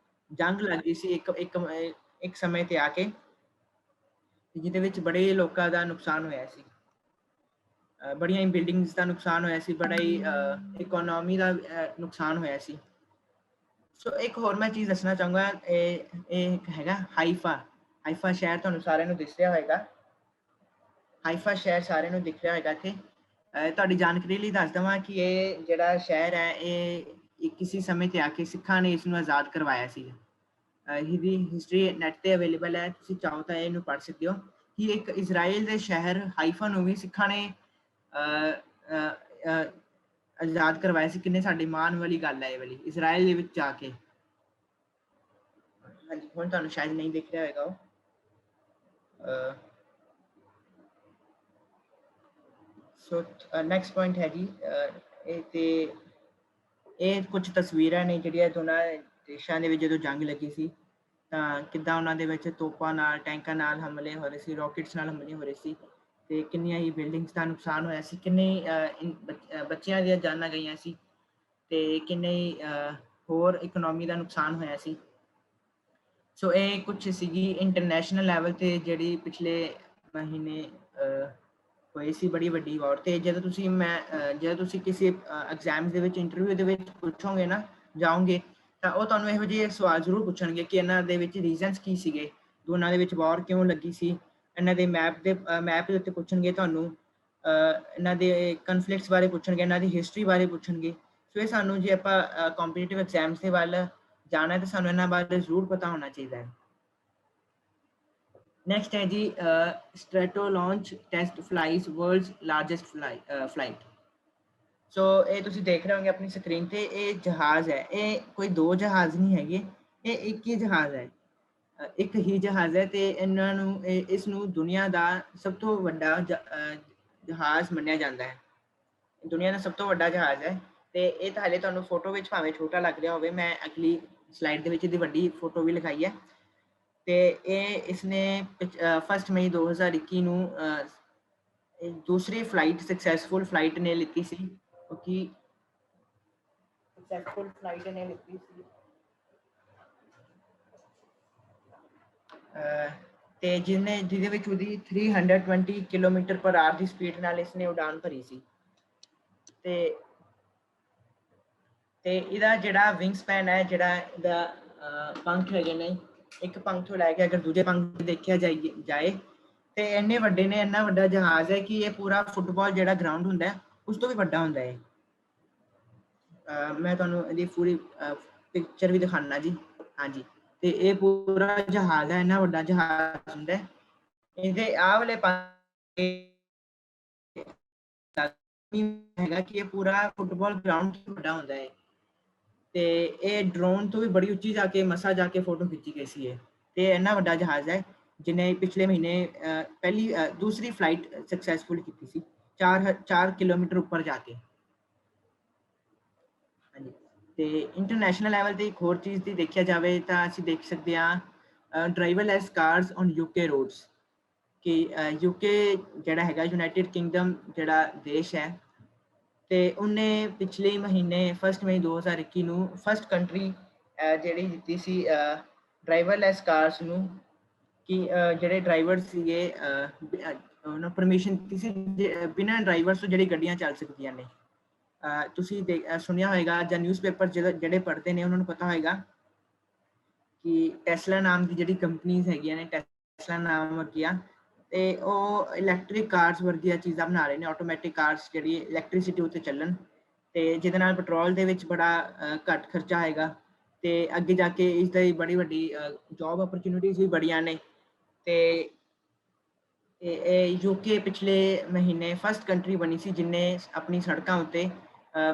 ਜੰਗ ਲੱਗ ਗਈ ਸੀ ਇੱਕ ਸਮੇਂ ਤੇ ਆ ਕੇ, ਜਿਹਦੇ ਵਿੱਚ ਬੜੇ ਲੋਕਾਂ ਦਾ ਨੁਕਸਾਨ ਹੋਇਆ ਸੀ, ਬੜੀਆਂ ਬਿਲਡਿੰਗਸ ਦਾ ਨੁਕਸਾਨ ਹੋਇਆ ਸੀ, ਬੜਾ ਹੀ ਇਕਨੋਮੀ ਦਾ ਨੁਕਸਾਨ ਹੋਇਆ ਸੀ। ਸੋ ਇੱਕ ਹੋਰ ਮੈਂ ਚੀਜ਼ ਦੱਸਣਾ ਚਾਹੂੰਗਾ, ਇਹ ਹੈਗਾ ਹਾਈਫਾ ਸ਼ਹਿਰ, ਤੁਹਾਨੂੰ ਸਾਰਿਆਂ ਨੂੰ ਦਿਖ ਰਿਹਾ ਹੋਏਗਾ, ਹਾਈਫਾ ਸ਼ਹਿਰ ਸਾਰਿਆਂ ਨੂੰ ਦਿਖ ਰਿਹਾ ਹੋਏਗਾ। ਇੱਥੇ ਤੁਹਾਡੀ ਜਾਣਕਾਰੀ ਲਈ ਦੱਸ ਦੇਵਾਂ ਕਿ ਇਹ ਜਿਹੜਾ ਸ਼ਹਿਰ ਹੈ ਇਹ ਕਿਸੇ ਸਮੇਂ ਤੇ ਆ ਕੇ ਸਿੱਖਾਂ ਨੇ ਇਸ ਨੂੰ ਆਜ਼ਾਦ ਕਰਵਾਇਆ ਸੀ। ਇਹਦੀ ਹਿਸਟਰੀ ਨੈਟ ਤੇ ਅਵੇਲੇਬਲ ਹੈ, ਤੁਸੀਂ ਚਾਹੋ ਤਾਂ ਇਹਨੂੰ ਪੜ੍ਹ ਸਕਦੇ ਹੋ ਕਿ ਇੱਕ ਇਜ਼ਰਾਈਲ ਦੇ ਸ਼ਹਿਰ ਹਾਈਫਾ ਨੂੰ ਵੀ ਸਿੱਖਾਂ ਨੇ ਆਜ਼ਾਦ ਕਰਵਾਇਆ ਸੀ। ਕਿੰਨੇ ਸਾਡੀ ਮਾਣ ਵਾਲੀ ਗੱਲ ਹੈ ਇਹ ਵਾਲੀ, ਇਜ਼ਰਾਈਲ ਦੇ ਵਿੱਚ ਜਾ ਕੇ। ਹਾਂਜੀ, ਹੁਣ ਤੁਹਾਨੂੰ ਸ਼ਾਇਦ ਨਹੀਂ ਦਿਖ ਰਿਹਾ ਹੋਏਗਾ ਉਹ। ਸੋ ਨੈਕਸਟ ਪੁਆਇੰਟ ਹੈ ਜੀ, ਇਹ ਕੁਝ ਤਸਵੀਰਾਂ ਨੇ ਜਿਹੜੀਆਂ ਦੋਨਾਂ ਦੇਸ਼ਾਂ ਦੇ ਵਿੱਚ ਜਦੋਂ ਜੰਗ ਲੱਗੀ ਸੀ ਤਾਂ ਕਿੱਦਾਂ ਉਹਨਾਂ ਦੇ ਵਿੱਚ ਤੋਪਾਂ ਨਾਲ, ਟੈਂਕਾਂ ਨਾਲ ਹਮਲੇ ਹੋ ਰਹੇ ਸੀ, ਰੌਕੇਟਸ ਨਾਲ ਹਮਲੇ ਹੋ ਰਹੇ ਸੀ, ਤੇ ਕਿੰਨੀਆਂ ਹੀ ਬਿਲਡਿੰਗਸ ਦਾ ਨੁਕਸਾਨ ਹੋਇਆ ਸੀ, ਕਿੰਨੇ ਬੱਚਿਆਂ ਦੀਆਂ ਜਾਨਾਂ ਗਈਆਂ ਸੀ, ਤੇ ਕਿੰਨੇ ਹੋਰ ਇਕਨੋਮੀ ਦਾ ਨੁਕਸਾਨ ਹੋਇਆ ਸੀ। ਸੋ ਇਹ ਕੁਝ ਸੀਗੀ ਇੰਟਰਨੈਸ਼ਨਲ ਲੈਵਲ ਤੇ ਜਿਹੜੀ ਪਿਛਲੇ ਮਹੀਨੇ ਹੋਈ ਸੀ ਬੜੀ ਵੱਡੀ ਵਾਰ। ਤੇ ਜਦੋਂ ਤੁਸੀਂ ਕਿਸੇ ਐਗਜ਼ਾਮ ਦੇ ਵਿੱਚ, ਇੰਟਰਵਿਊ ਦੇ ਵਿੱਚ ਪੁੱਛੋਗੇ ਨਾ, ਜਾਓਗੇ, ਤਾਂ ਉਹ ਤੁਹਾਨੂੰ ਇਹੋ ਜਿਹੇ ਸਵਾਲ ਜ਼ਰੂਰ ਪੁੱਛਣਗੇ ਕਿ ਇਹਨਾਂ ਦੇ ਵਿੱਚ ਰੀਜ਼ਨਸ ਕੀ ਸੀਗੇ, ਦੋਨਾਂ ਦੇ ਵਿੱਚ ਵਾਰ ਕਿਉਂ ਲੱਗੀ ਸੀ। ਇਹਨਾਂ ਦੇ ਮੈਪ ਦੇ ਉੱਤੇ ਪੁੱਛਣਗੇ ਤੁਹਾਨੂੰ, ਇਹਨਾਂ ਦੇ ਕਨਫਲਿਕਟਸ ਬਾਰੇ ਪੁੱਛਣਗੇ, ਇਹਨਾਂ ਦੀ ਹਿਸਟਰੀ ਬਾਰੇ ਪੁੱਛਣਗੇ। ਸੋ ਇਹ ਸਾਨੂੰ ਜੇ ਆਪਾਂ ਕੰਪੀਟੀਟਿਵ ਐਗਜ਼ਾਮਸ ਦੇ ਵੱਲ ਜਾਣਾ ਤਾਂ ਸਾਨੂੰ ਇਹਨਾਂ ਬਾਰੇ ਜ਼ਰੂਰ ਪਤਾ ਹੋਣਾ ਚਾਹੀਦਾ ਹੈ। ਨੈਕਸਟ ਹੈ ਜੀ Stratolaunch test flies world's largest flight. So ਇਹ ਤੁਸੀਂ ਦੇਖ ਰਹੇ ਹੋਗੇ ਆਪਣੀ ਸਕਰੀਨ ਤੇ, ਇਹ ਜਹਾਜ਼ ਹੈ, ਇਹ ਕੋਈ ਦੋ ਜਹਾਜ਼ ਨਹੀਂ ਹੈਗੇ, ਇਹ ਇੱਕ ਹੀ ਜਹਾਜ਼ ਹੈ, ਇੱਕ ਹੀ ਜਹਾਜ਼ ਹੈ ਤੇ ਇਹਨਾਂ ਨੂੰ ਇਸ ਨੂੰ ਦੁਨੀਆ ਦਾ ਸਭ ਤੋਂ ਵੱਡਾ ਜਹਾਜ਼ ਮੰਨਿਆ ਜਾਂਦਾ ਹੈ। ਦੁਨੀਆ ਦਾ ਸਭ ਤੋਂ ਵੱਡਾ ਜਹਾਜ਼ ਹੈ ਤੇ ਇਹ ਤਾਂ ਹਾਲੇ ਤੁਹਾਨੂੰ ਫੋਟੋ ਵਿੱਚ ਭਾਵੇਂ ਛੋਟਾ ਲੱਗ ਰਿਹਾ ਹੋਵੇ, ਮੈਂ ਅਗਲੀ ਸਲਾਈਡ ਦੇ ਵਿੱਚ ਇਹਦੀ ਵੱਡੀ ਫੋਟੋ ਵੀ ਲਿਖਾਈ ਹੈ। ਤੇ ਇਹ ਇਸਨੇ 1 ਮਈ 2021 ਨੂੰ ਦੂਸਰੀ ਫਲਾਈਟ ਸਕਸੈਸਫੁਲ ਫਲਾਈਟ ਨੇ ਲਿੱਤੀ ਸੀ, ਕਿਉਂਕਿ ਸਕਸੈਸਫੁਲ ਫਲਾਈਟ ਨੇ ਲਿੱਤੀ ਸੀ ਤੇ ਜਿਹਦੇ ਵਿੱਚ ਉਹਦੀ 320 ਕਿਲੋਮੀਟਰ ਪਰ ਆਰ ਦੀ ਸਪੀਡ ਨਾਲ ਇਸਨੇ ਉਡਾਨ ਭਰੀ ਸੀ। ਤੇ ਇਹਦਾ ਜਿਹੜਾ ਵਿੰਗ ਸਪੈਨ ਹੈ, ਜਿਹੜਾ ਇਹਦਾ ਪੰਖ ਹੈਗੇ ਨੇ, ਇੱਕ ਪੰਖ ਤੋਂ ਲੈ ਕੇ ਅਗਰ ਦੂਜੇ ਪੰਖ ਦੇਖਿਆ ਜਾਏ ਤੇ ਇੰਨੇ ਵੱਡੇ ਨੇ, ਇੰਨਾ ਵੱਡਾ ਜਹਾਜ਼ ਹੈ ਕਿ ਇਹ ਪੂਰਾ ਫੁੱਟਬਾਲ ਜਿਹੜਾ ਗਰਾਊਂਡ ਹੁੰਦਾ ਉਸ ਤੋਂ ਵੀ ਵੱਡਾ ਹੁੰਦਾ ਹੈ। ਮੈਂ ਤੁਹਾਨੂੰ ਇਹਦੀ ਪੂਰੀ ਪਿਕਚਰ ਵੀ ਦਿਖਾਣਾ ਜੀ। ਹਾਂਜੀ, ਤੇ ਇਹ ਪੂਰਾ ਜਹਾਜ਼ ਹੈ, ਇੰਨਾ ਵੱਡਾ ਜਹਾਜ਼ ਹੁੰਦਾ। ਇਹਦੇ ਆਹ ਵਾਲੇ ਹੈਗਾ ਕਿ ਇਹ ਪੂਰਾ ਫੁੱਟਬਾਲ ਗਰਾਊਂਡ ਤੋਂ ਵੱਡਾ ਹੁੰਦਾ ਹੈ ਤੇ ਇਹ ਡਰੋਨ ਤੋਂ ਵੀ ਬੜੀ ਉੱਚੀ ਜਾ ਕੇ ਮਸਾ ਜਾ ਕੇ ਫੋਟੋ ਖਿੱਚੀ ਗਈ ਸੀ। ਤੇ ਇੰਨਾ ਵੱਡਾ ਜਹਾਜ਼ ਹੈ ਜਿਹਨੇ ਪਿਛਲੇ ਮਹੀਨੇ ਦੂਸਰੀ ਫਲਾਈਟ ਸਕਸੈਸਫੁਲ ਕੀਤੀ ਸੀ 4 ਕਿਲੋਮੀਟਰ ਉੱਪਰ ਜਾ ਕੇ। ਹਾਂਜੀ, ਤੇ ਇੰਟਰਨੈਸ਼ਨਲ ਲੈਵਲ ਤੇ ਇੱਕ ਹੋਰ ਚੀਜ਼ ਦੀ ਦੇਖਿਆ ਜਾਵੇ ਤਾਂ ਅਸੀਂ ਦੇਖ ਸਕਦੇ ਹਾਂ driverless cars on UK roads, ਕਿ UK ਜਿਹੜਾ ਹੈਗਾ ਯੂਨਾਈਟਿਡ ਕਿੰਗਡਮ ਜਿਹੜਾ ਦੇਸ਼ ਹੈ, ਤੇ ਉਹਨੇ ਪਿਛਲੇ ਮਹੀਨੇ 1 ਮਈ 2021 ਨੂੰ ਫਸਟ ਕੰਟਰੀ ਜਿਹੜੀ ਦਿੱਤੀ ਸੀ ਡਰਾਈਵਰਲੈਸ ਕਾਰਸ ਨੂੰ, ਕਿ ਜਿਹੜੇ ਡਰਾਈਵਰ ਸੀਗੇ ਉਹਨਾਂ ਪਰਮਿਸ਼ਨ ਦਿੱਤੀ ਸੀ ਬਿਨਾਂ ਡਰਾਈਵਰ ਤੋਂ ਜਿਹੜੀ ਗੱਡੀਆਂ ਚੱਲ ਸਕਦੀਆਂ ਨੇ। ਤੁਸੀਂ ਸੁਣਿਆ ਹੋਏਗਾ ਜਾਂ ਨਿਊਜ਼ਪੇਪਰ ਜਿਹੜੇ ਪੜ੍ਹਦੇ ਨੇ ਉਹਨਾਂ ਨੂੰ ਪਤਾ ਹੋਏਗਾ ਕਿ ਟੈਸਲਾ ਨਾਮ ਦੀ ਜਿਹੜੀ ਕੰਪਨੀਜ਼ ਹੈਗੀਆਂ ਨੇ, ਟੈਸਲਾ ਨਾਮ ਵਰਗੀਆਂ, ਤੇ ਉਹ ਇਲੈਕਟ੍ਰਿਕ ਕਾਰਸ ਵਰਗੀਆਂ ਚੀਜ਼ਾਂ ਬਣਾ ਰਹੇ ਨੇ, ਆਟੋਮੈਟਿਕ ਕਾਰਸ ਜਿਹੜੀ ਇਲੈਕਟ੍ਰਿਸਿਟੀ ਉੱਤੇ ਚੱਲਣ, ਤੇ ਜਿਹਦੇ ਨਾਲ ਪੈਟਰੋਲ ਦੇ ਵਿੱਚ ਬੜਾ ਘੱਟ ਖਰਚਾ ਆਏਗਾ ਤੇ ਅੱਗੇ ਜਾ ਕੇ ਇਸ ਦੀ ਬੜੀ ਵੱਡੀ ਜੌਬ ਓਪਰਚੁਨਿਟੀਜ਼ ਵੀ ਬੜੀਆਂ ਨੇ। ਤੇ ਇਹ UK ਪਿਛਲੇ ਮਹੀਨੇ ਫਸਟ ਕੰਟਰੀ ਬਣੀ ਸੀ ਜਿਹਨੇ ਆਪਣੀ ਸੜਕਾਂ ਉੱਤੇ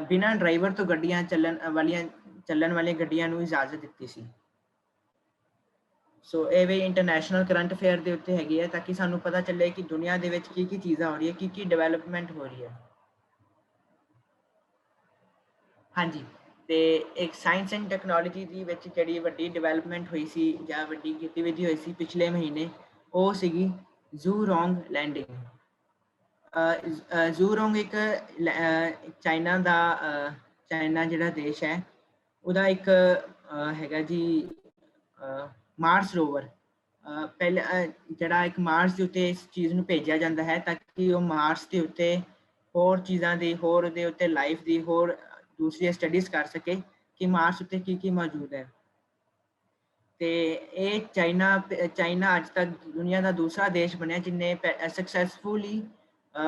ਬਿਨਾਂ ਡਰਾਈਵਰ ਤੋਂ ਗੱਡੀਆਂ ਚੱਲਣ ਵਾਲੀਆਂ ਗੱਡੀਆਂ ਨੂੰ ਇਜਾਜ਼ਤ ਦਿੱਤੀ ਸੀ। ਸੋ ਇਹ ਵੀ ਇੰਟਰਨੈਸ਼ਨਲ ਕਰੰਟ ਅਫੇਅਰ ਦੇ ਉੱਤੇ ਹੈਗੀ ਹੈ, ਤਾਂ ਕਿ ਸਾਨੂੰ ਪਤਾ ਚੱਲੇ ਕਿ ਦੁਨੀਆ ਦੇ ਵਿੱਚ ਕੀ ਚੀਜ਼ਾਂ ਹੋ ਰਹੀ ਹੈ, ਕੀ ਡਿਵੈਲਪਮੈਂਟ ਹੋ ਰਹੀ ਹੈ। ਹਾਂਜੀ, ਤੇ ਇੱਕ ਸਾਇੰਸ ਐਂਡ ਟੈਕਨੋਲੋਜੀ ਦੀ ਵਿੱਚ ਜਿਹੜੀ ਵੱਡੀ ਡਿਵੈਲਪਮੈਂਟ ਹੋਈ ਸੀ ਜਾਂ ਵੱਡੀ ਗਤੀਵਿਧੀ ਹੋਈ ਸੀ ਪਿਛਲੇ ਮਹੀਨੇ, ਉਹ ਸੀਗੀ ਜ਼ੂਰੋਂਗ ਲੈਂਡਿੰਗ। ਜ਼ੂਰੋਂਗ ਇੱਕ ਚਾਈਨਾ ਜਿਹੜਾ ਦੇਸ਼ ਹੈ ਉਹਦਾ ਇੱਕ ਹੈਗਾ ਜੀ ਮਾਰਸ ਰੋਵਰ। ਪਹਿਲਾਂ ਜਿਹੜਾ ਇੱਕ ਮਾਰਸ ਦੇ ਉੱਤੇ ਇਸ ਚੀਜ਼ ਨੂੰ ਭੇਜਿਆ ਜਾਂਦਾ ਹੈ ਤਾਂ ਕਿ ਉਹ ਮਾਰਸ ਦੇ ਉੱਤੇ ਹੋਰ ਚੀਜ਼ਾਂ ਦੀ, ਹੋਰ ਉਹਦੇ ਉੱਤੇ ਲਾਈਫ ਦੀ, ਹੋਰ ਦੂਸਰੀਆਂ ਸਟੱਡੀਜ਼ ਕਰ ਸਕੇ ਕਿ ਮਾਰਸ ਉੱਤੇ ਕੀ ਮੌਜੂਦ ਹੈ। ਤੇ ਇਹ ਚਾਈਨਾ ਅੱਜ ਤੱਕ ਦੁਨੀਆ ਦਾ ਦੂਸਰਾ ਦੇਸ਼ ਬਣਿਆ ਜਿਹਨੇ ਸਕਸੈਸਫੁਲੀ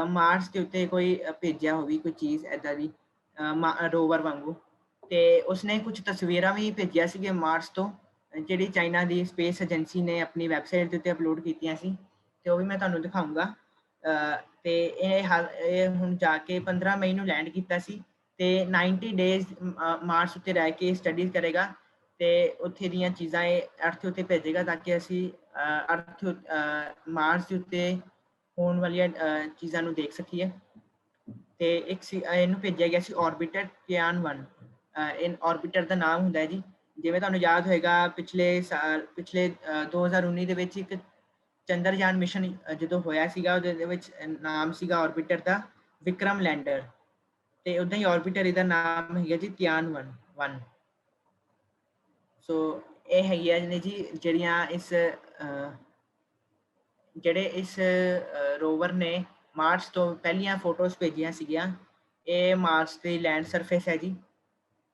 ਮਾਰਸ ਦੇ ਉੱਤੇ ਕੋਈ ਭੇਜਿਆ ਹੋਵੇ ਕੋਈ ਚੀਜ਼ ਏਦਾਂ ਦੀ ਰੋਵਰ ਵਾਂਗੂ। ਤੇ ਉਸਨੇ ਕੁਝ ਤਸਵੀਰਾਂ ਵੀ ਭੇਜੀਆਂ ਸੀਗੀਆਂ ਮਾਰਸ ਤੋਂ, ਜਿਹੜੀ ਚਾਈਨਾ ਦੀ ਸਪੇਸ ਏਜੰਸੀ ਨੇ ਆਪਣੀ ਵੈਬਸਾਈਟ ਦੇ ਉੱਤੇ ਅਪਲੋਡ ਕੀਤੀਆਂ ਸੀ, ਤੇ ਉਹ ਵੀ ਮੈਂ ਤੁਹਾਨੂੰ ਦਿਖਾਊਂਗਾ। ਤੇ ਇਹ ਹੁਣ ਜਾ ਕੇ 15 ਮਈ ਨੂੰ ਲੈਂਡ ਕੀਤਾ ਸੀ ਤੇ 90 ਡੇਜ਼ ਮਾਰਸ ਉੱਤੇ ਰਹਿ ਕੇ ਸਟੱਡੀਜ਼ ਕਰੇਗਾ ਤੇ ਉੱਥੇ ਦੀਆਂ ਚੀਜ਼ਾਂ ਇਹ ਅਰਥ ਉੱਤੇ ਭੇਜੇਗਾ ਤਾਂ ਕਿ ਅਸੀਂ ਮਾਰਸ ਦੇ ਉੱਤੇ ਹੋਣ ਵਾਲੀਆਂ ਚੀਜ਼ਾਂ ਨੂੰ ਦੇਖ ਸਕੀਏ। ਤੇ ਇਹਨੂੰ ਭੇਜਿਆ ਗਿਆ ਸੀ ਆਰਬਿਟਰ ਟਿਆਨ 1। ਆਰਬਿਟਰ ਦਾ ਨਾਮ ਹੁੰਦਾ ਹੈ ਜੀ, ਜਿਵੇਂ ਤੁਹਾਨੂੰ ਯਾਦ ਹੋਏਗਾ ਪਿਛਲੇ 2019 ਦੇ ਵਿੱਚ ਇੱਕ ਚੰਦਰਯਾਨ ਮਿਸ਼ਨ ਜਦੋਂ ਹੋਇਆ ਸੀਗਾ, ਉਹਦੇ ਵਿੱਚ ਨਾਮ ਸੀਗਾ ਆਰਬਿਟਰ ਦਾ ਵਿਕਰਮ ਲੈਂਡਰ, ਤੇ ਉਦਾਂ ਹੀ ਆਰਬਿਟਰ ਇਹਦਾ ਨਾਮ ਹੈਗਾ ਜੀ ਟਿਆਨ 1। ਸੋ ਇਹ ਹੈਗੀਆਂ ਨੇ ਜੀ ਜਿਹੜੀਆਂ ਇਸ ਰੋਵਰ ਨੇ ਮਾਰਸ ਤੋਂ ਪਹਿਲੀਆਂ ਫੋਟੋਜ਼ ਭੇਜੀਆਂ ਸੀਗੀਆਂ। ਇਹ ਮਾਰਸ ਦੀ ਲੈਂਡ ਸਰਫੇਸ ਹੈ ਜੀ,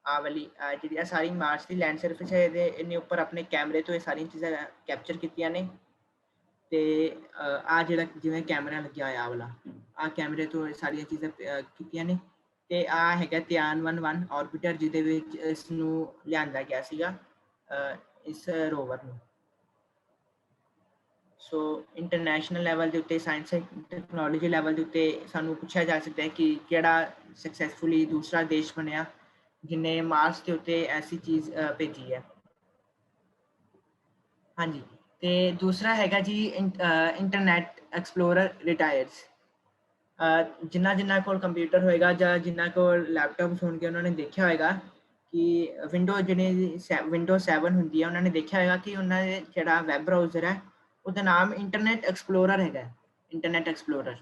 ਆਹ ਵਾਲੀ ਜਿਹੜੀ ਸਾਰੀ ਮਾਰਸ ਦੀ ਲੈਂਡ ਸਰਫੇਸ ਹੈ। ਇਹਨੇ ਉੱਪਰ ਆਪਣੇ ਕੈਮਰੇ ਤੋਂ ਇਹ ਸਾਰੀਆਂ ਚੀਜ਼ਾਂ ਕੈਪਚਰ ਕੀਤੀਆਂ ਨੇ। ਤੇ ਆਹ ਜਿਹੜਾ ਜਿਵੇਂ ਕੈਮਰਾ ਲੱਗਿਆ ਹੋਇਆ ਵਾਲਾ, ਆਹ ਕੈਮਰੇ ਤੋਂ ਇਹ ਸਾਰੀਆਂ ਚੀਜ਼ਾਂ ਕੀਤੀਆਂ ਨੇ। ਤੇ ਆਹ ਹੈਗਾ ਧਿਆਨ 1 ਆਰਬਿਟਰ, ਜਿਹਦੇ ਵਿੱਚ ਇਸ ਨੂੰ ਲਿਆਂਦਾ ਗਿਆ ਸੀਗਾ ਇਸ ਰੋਵਰ ਨੂੰ। ਸੋ ਇੰਟਰਨੈਸ਼ਨਲ ਲੈਵਲ ਦੇ ਉੱਤੇ, ਸਾਇੰਸ ਟੈਕਨੋਲੋਜੀ ਲੈਵਲ ਦੇ ਉੱਤੇ ਸਾਨੂੰ ਪੁੱਛਿਆ ਜਾ ਸਕਦਾ ਹੈ ਕਿ ਕਿਹੜਾ ਸਕਸੈਸਫੁਲੀ ਦੂਸਰਾ ਦੇਸ਼ ਬਣਿਆ ਜਿਹਨੇ ਮਾਰਸ ਦੇ ਉੱਤੇ ਐਸੀ ਚੀਜ਼ ਭੇਜੀ ਹੈ। ਹਾਂਜੀ, ਤੇ ਦੂਸਰਾ ਹੈਗਾ ਜੀ ਇੰਟਰਨੈਟ ਐਕਸਪਲੋਰਰ ਰਿਟਾਇਰਸ। ਜਿਨ੍ਹਾਂ ਕੋਲ ਕੰਪਿਊਟਰ ਹੋਏਗਾ ਜਾਂ ਜਿਨ੍ਹਾਂ ਕੋਲ ਲੈਪਟਾਪਸ ਹੋਣਗੇ ਉਹਨਾਂ ਨੇ ਦੇਖਿਆ ਹੋਏਗਾ ਕਿ ਵਿੰਡੋ 7 ਹੁੰਦੀ ਹੈ, ਉਹਨਾਂ ਨੇ ਦੇਖਿਆ ਹੋਏਗਾ ਕਿ ਉਹਨਾਂ ਦੇ ਜਿਹੜਾ ਵੈਬ ਬਰਾਊਜ਼ਰ ਹੈ ਉਹਦਾ ਨਾਮ ਇੰਟਰਨੈਟ ਐਕਸਪਲੋਰਰ ਹੈਗਾ। ਇੰਟਰਨੈਟ ਐਕਸਪਲੋਰਰ,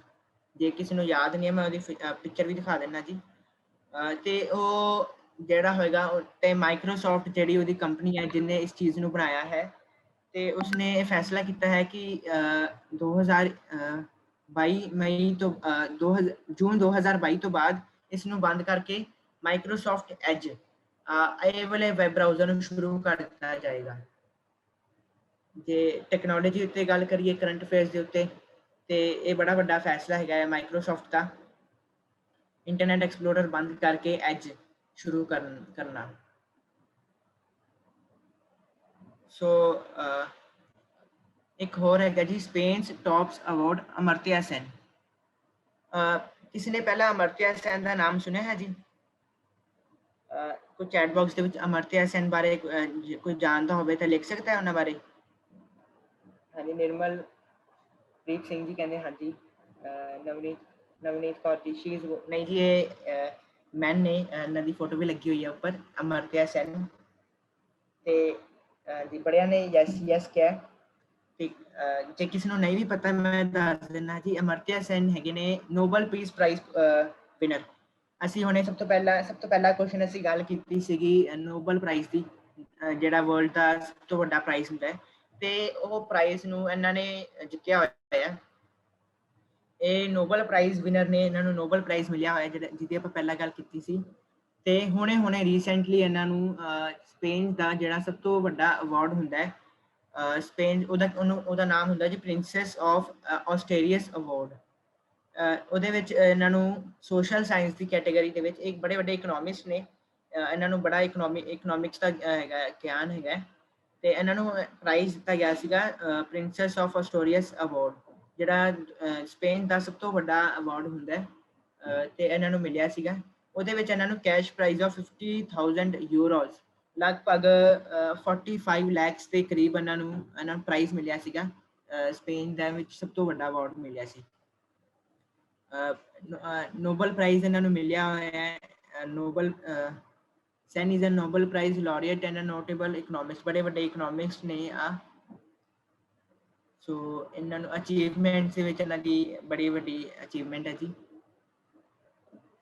ਜੇ ਕਿਸੇ ਨੂੰ ਯਾਦ ਨਹੀਂ ਹੈ ਮੈਂ ਉਹਦੀ ਪਿਕਚਰ ਵੀ ਦਿਖਾ ਦਿੰਦਾ ਜੀ। ਤੇ ਉਹ ਜਿਹੜਾ ਹੋਏਗਾ ਤੇ ਮਾਈਕਰੋਸਾਫਟ ਜਿਹੜੀ ਉਹਦੀ ਕੰਪਨੀ ਹੈ ਜਿਹਨੇ ਇਸ ਚੀਜ਼ ਨੂੰ ਬਣਾਇਆ ਹੈ, ਤੇ ਉਸਨੇ ਇਹ ਫੈਸਲਾ ਕੀਤਾ ਹੈ ਕਿ 2022 ਮਈ ਤੋਂ ਜੂਨ 2022 ਤੋਂ ਬਾਅਦ ਇਸ ਨੂੰ ਬੰਦ ਕਰਕੇ ਮਾਈਕਰੋਸਾਫਟ ਐਜ ਇਹ ਵਾਲੇ ਵੈਬ ਬਰਾਊਜ਼ਰ ਨੂੰ ਸ਼ੁਰੂ ਕਰ ਦਿੱਤਾ ਜਾਏਗਾ। ਜੇ ਟੈਕਨੋਲੋਜੀ ਉੱਤੇ ਗੱਲ ਕਰੀਏ ਕਰੰਟ ਅਫੇਅਰਸ ਦੇ ਉੱਤੇ, ਤੇ ਇਹ ਬੜਾ ਵੱਡਾ ਫੈਸਲਾ ਹੈਗਾ ਹੈ ਮਾਈਕਰੋਸਾਫਟ ਦਾ, ਇੰਟਰਨੈਟ ਐਕਸਪਲੋਰਰ ਬੰਦ ਕਰਕੇ ਐਜ ਸ਼ੁਰੂ ਕਰਨਾ। ਸੋ ਇੱਕ ਹੋਰ ਹੈਗਾ ਜੀ ਸਪੇਨਸ ਟੌਪਸ ਅਵਾਰਡ ਅਮਰਤਿਆ ਸੈਨ। ਕਿਸੇ ਨੇ ਪਹਿਲਾਂ ਅਮਰਤਿਆ ਸੈਨ ਦਾ ਨਾਮ ਸੁਣਿਆ ਹੈ ਜੀ? ਕੋਈ ਚੈਟ ਬਾਕਸ ਦੇ ਵਿੱਚ ਅਮਰਤਿਆ ਸੈਨ ਬਾਰੇ ਕੋਈ ਜਾਣਦਾ ਹੋਵੇ ਤਾਂ ਲਿਖ ਸਕਦਾ ਹੈ ਉਹਨਾਂ ਬਾਰੇ। ਹਾਂਜੀ, ਨਿਰਮਲਪ੍ਰੀਤ ਸਿੰਘ ਜੀ ਕਹਿੰਦੇ ਹਾਂਜੀ। ਨਵਨੀਤ ਕੌਰ ਜੀ ਨਹੀਂ ਜੀ, ਇਹ ਮੈਨ ਨੇ, ਇਹਨਾਂ ਦੀ ਫੋਟੋ ਵੀ ਲੱਗੀ ਹੋਈ ਹੈ ਉੱਪਰ, ਅਮਰਤਿਆ ਸੈਨ। ਤੇ ਜੀ ਬੜਿਆਂ ਨੇ ਯੈਸ ਕਿਹਾ। ਤੇ ਜੇ ਕਿਸੇ ਨੂੰ ਨਹੀਂ ਵੀ ਪਤਾ ਮੈਂ ਦੱਸ ਦਿੰਦਾ ਜੀ, ਅਮਰਤਿਆ ਸੈਨ ਹੈਗੇ ਨੇ ਨੋਬਲ ਪੀਸ ਪ੍ਰਾਈਜ਼ ਵਿਨਰ। ਅਸੀਂ ਹੁਣੇ ਸਭ ਤੋਂ ਪਹਿਲਾ ਕੁਐਸਚਨ ਅਸੀਂ ਗੱਲ ਕੀਤੀ ਸੀਗੀ ਨੋਬਲ ਪ੍ਰਾਈਜ਼ ਦੀ, ਜਿਹੜਾ ਵਰਲਡ ਦਾ ਸਭ ਤੋਂ ਵੱਡਾ ਪ੍ਰਾਈਜ਼ ਹੁੰਦਾ ਹੈ, ਤੇ ਉਹ ਪ੍ਰਾਈਜ਼ ਨੂੰ ਇਹਨਾਂ ਨੇ ਜਿੱਤਿਆ ਹੋਇਆ ਹੈ। ਇਹ ਨੋਬਲ ਪ੍ਰਾਈਜ਼ ਵਿਨਰ ਨੇ, ਇਹਨਾਂ ਨੂੰ ਨੋਬਲ ਪ੍ਰਾਈਜ਼ ਮਿਲਿਆ ਹੋਇਆ ਜਿਹਦੀ ਆਪਾਂ ਪਹਿਲਾਂ ਗੱਲ ਕੀਤੀ ਸੀ। ਤੇ ਹੁਣੇ ਰੀਸੈਂਟਲੀ ਇਹਨਾਂ ਨੂੰ ਸਪੇਨ ਦਾ ਜਿਹੜਾ ਸਭ ਤੋਂ ਵੱਡਾ ਅਵਾਰਡ ਹੁੰਦਾ ਹੈ, ਸਪੇਨ ਉਹਦਾ ਨਾਮ ਹੁੰਦਾ ਜੀ ਪ੍ਰਿੰਸੈਸ ਆਫ ਆਸਟ੍ਰੇਲੀਅਸ ਅਵਾਰਡ। ਉਹਦੇ ਵਿੱਚ ਇਹਨਾਂ ਨੂੰ ਸੋਸ਼ਲ ਸਾਇੰਸ ਦੀ ਕੈਟੇਗਰੀ ਦੇ ਵਿੱਚ ਇੱਕ ਬੜੇ ਵੱਡੇ ਇਕਨੋਮਿਸਟ ਨੇ, ਇਹਨਾਂ ਨੂੰ ਬੜਾ ਇਕਨੋਮਿਕਸ ਦਾ ਹੈਗਾ ਗਿਆਨ ਹੈਗਾ, ਤੇ ਇਹਨਾਂ ਨੂੰ ਪ੍ਰਾਈਜ਼ ਦਿੱਤਾ ਗਿਆ ਸੀਗਾ ਪ੍ਰਿੰਸੈਸ ਆਫ ਆਸਟ੍ਰੇਲੀਅਸ ਅਵਾਰਡ, ਜਿਹੜਾ ਸਪੇਨ ਦਾ ਸਭ ਤੋਂ ਵੱਡਾ ਅਵਾਰਡ ਹੁੰਦਾ ਹੈ, ਤੇ ਇਹਨਾਂ ਨੂੰ ਮਿਲਿਆ ਸੀਗਾ। ਉਹਦੇ ਵਿੱਚ ਇਹਨਾਂ ਨੂੰ ਕੈਸ਼ ਪ੍ਰਾਈਜ਼ ਆਫ 50,000 ਯੂਰੋਜ਼, ਲਗਭਗ 45 ਲੱਖ ਦੇ ਕਰੀਬ ਇਹਨਾਂ ਨੂੰ ਪ੍ਰਾਈਜ਼ ਮਿਲਿਆ ਸੀਗਾ। ਸਪੇਨ ਦੇ ਵਿੱਚ ਸਭ ਤੋਂ ਵੱਡਾ ਅਵਾਰਡ ਮਿਲਿਆ ਸੀ। ਨੋਬਲ ਪ੍ਰਾਈਜ਼ ਇਹਨਾਂ ਨੂੰ ਮਿਲਿਆ ਹੋਇਆ ਹੈ। Sen is a Nobel prize laureate and a notable economics, ਬੜੇ ਵੱਡੇ ਇਕਨੋਮਿਕਸ ਨੇ ਆ। ਸੋ ਇਹਨਾਂ ਨੂੰ ਅਚੀਵਮੈਂਟਸ ਦੇ ਵਿੱਚ ਇਹਨਾਂ ਦੀ ਬੜੀ ਵੱਡੀ ਅਚੀਵਮੈਂਟ ਹੈ ਜੀ।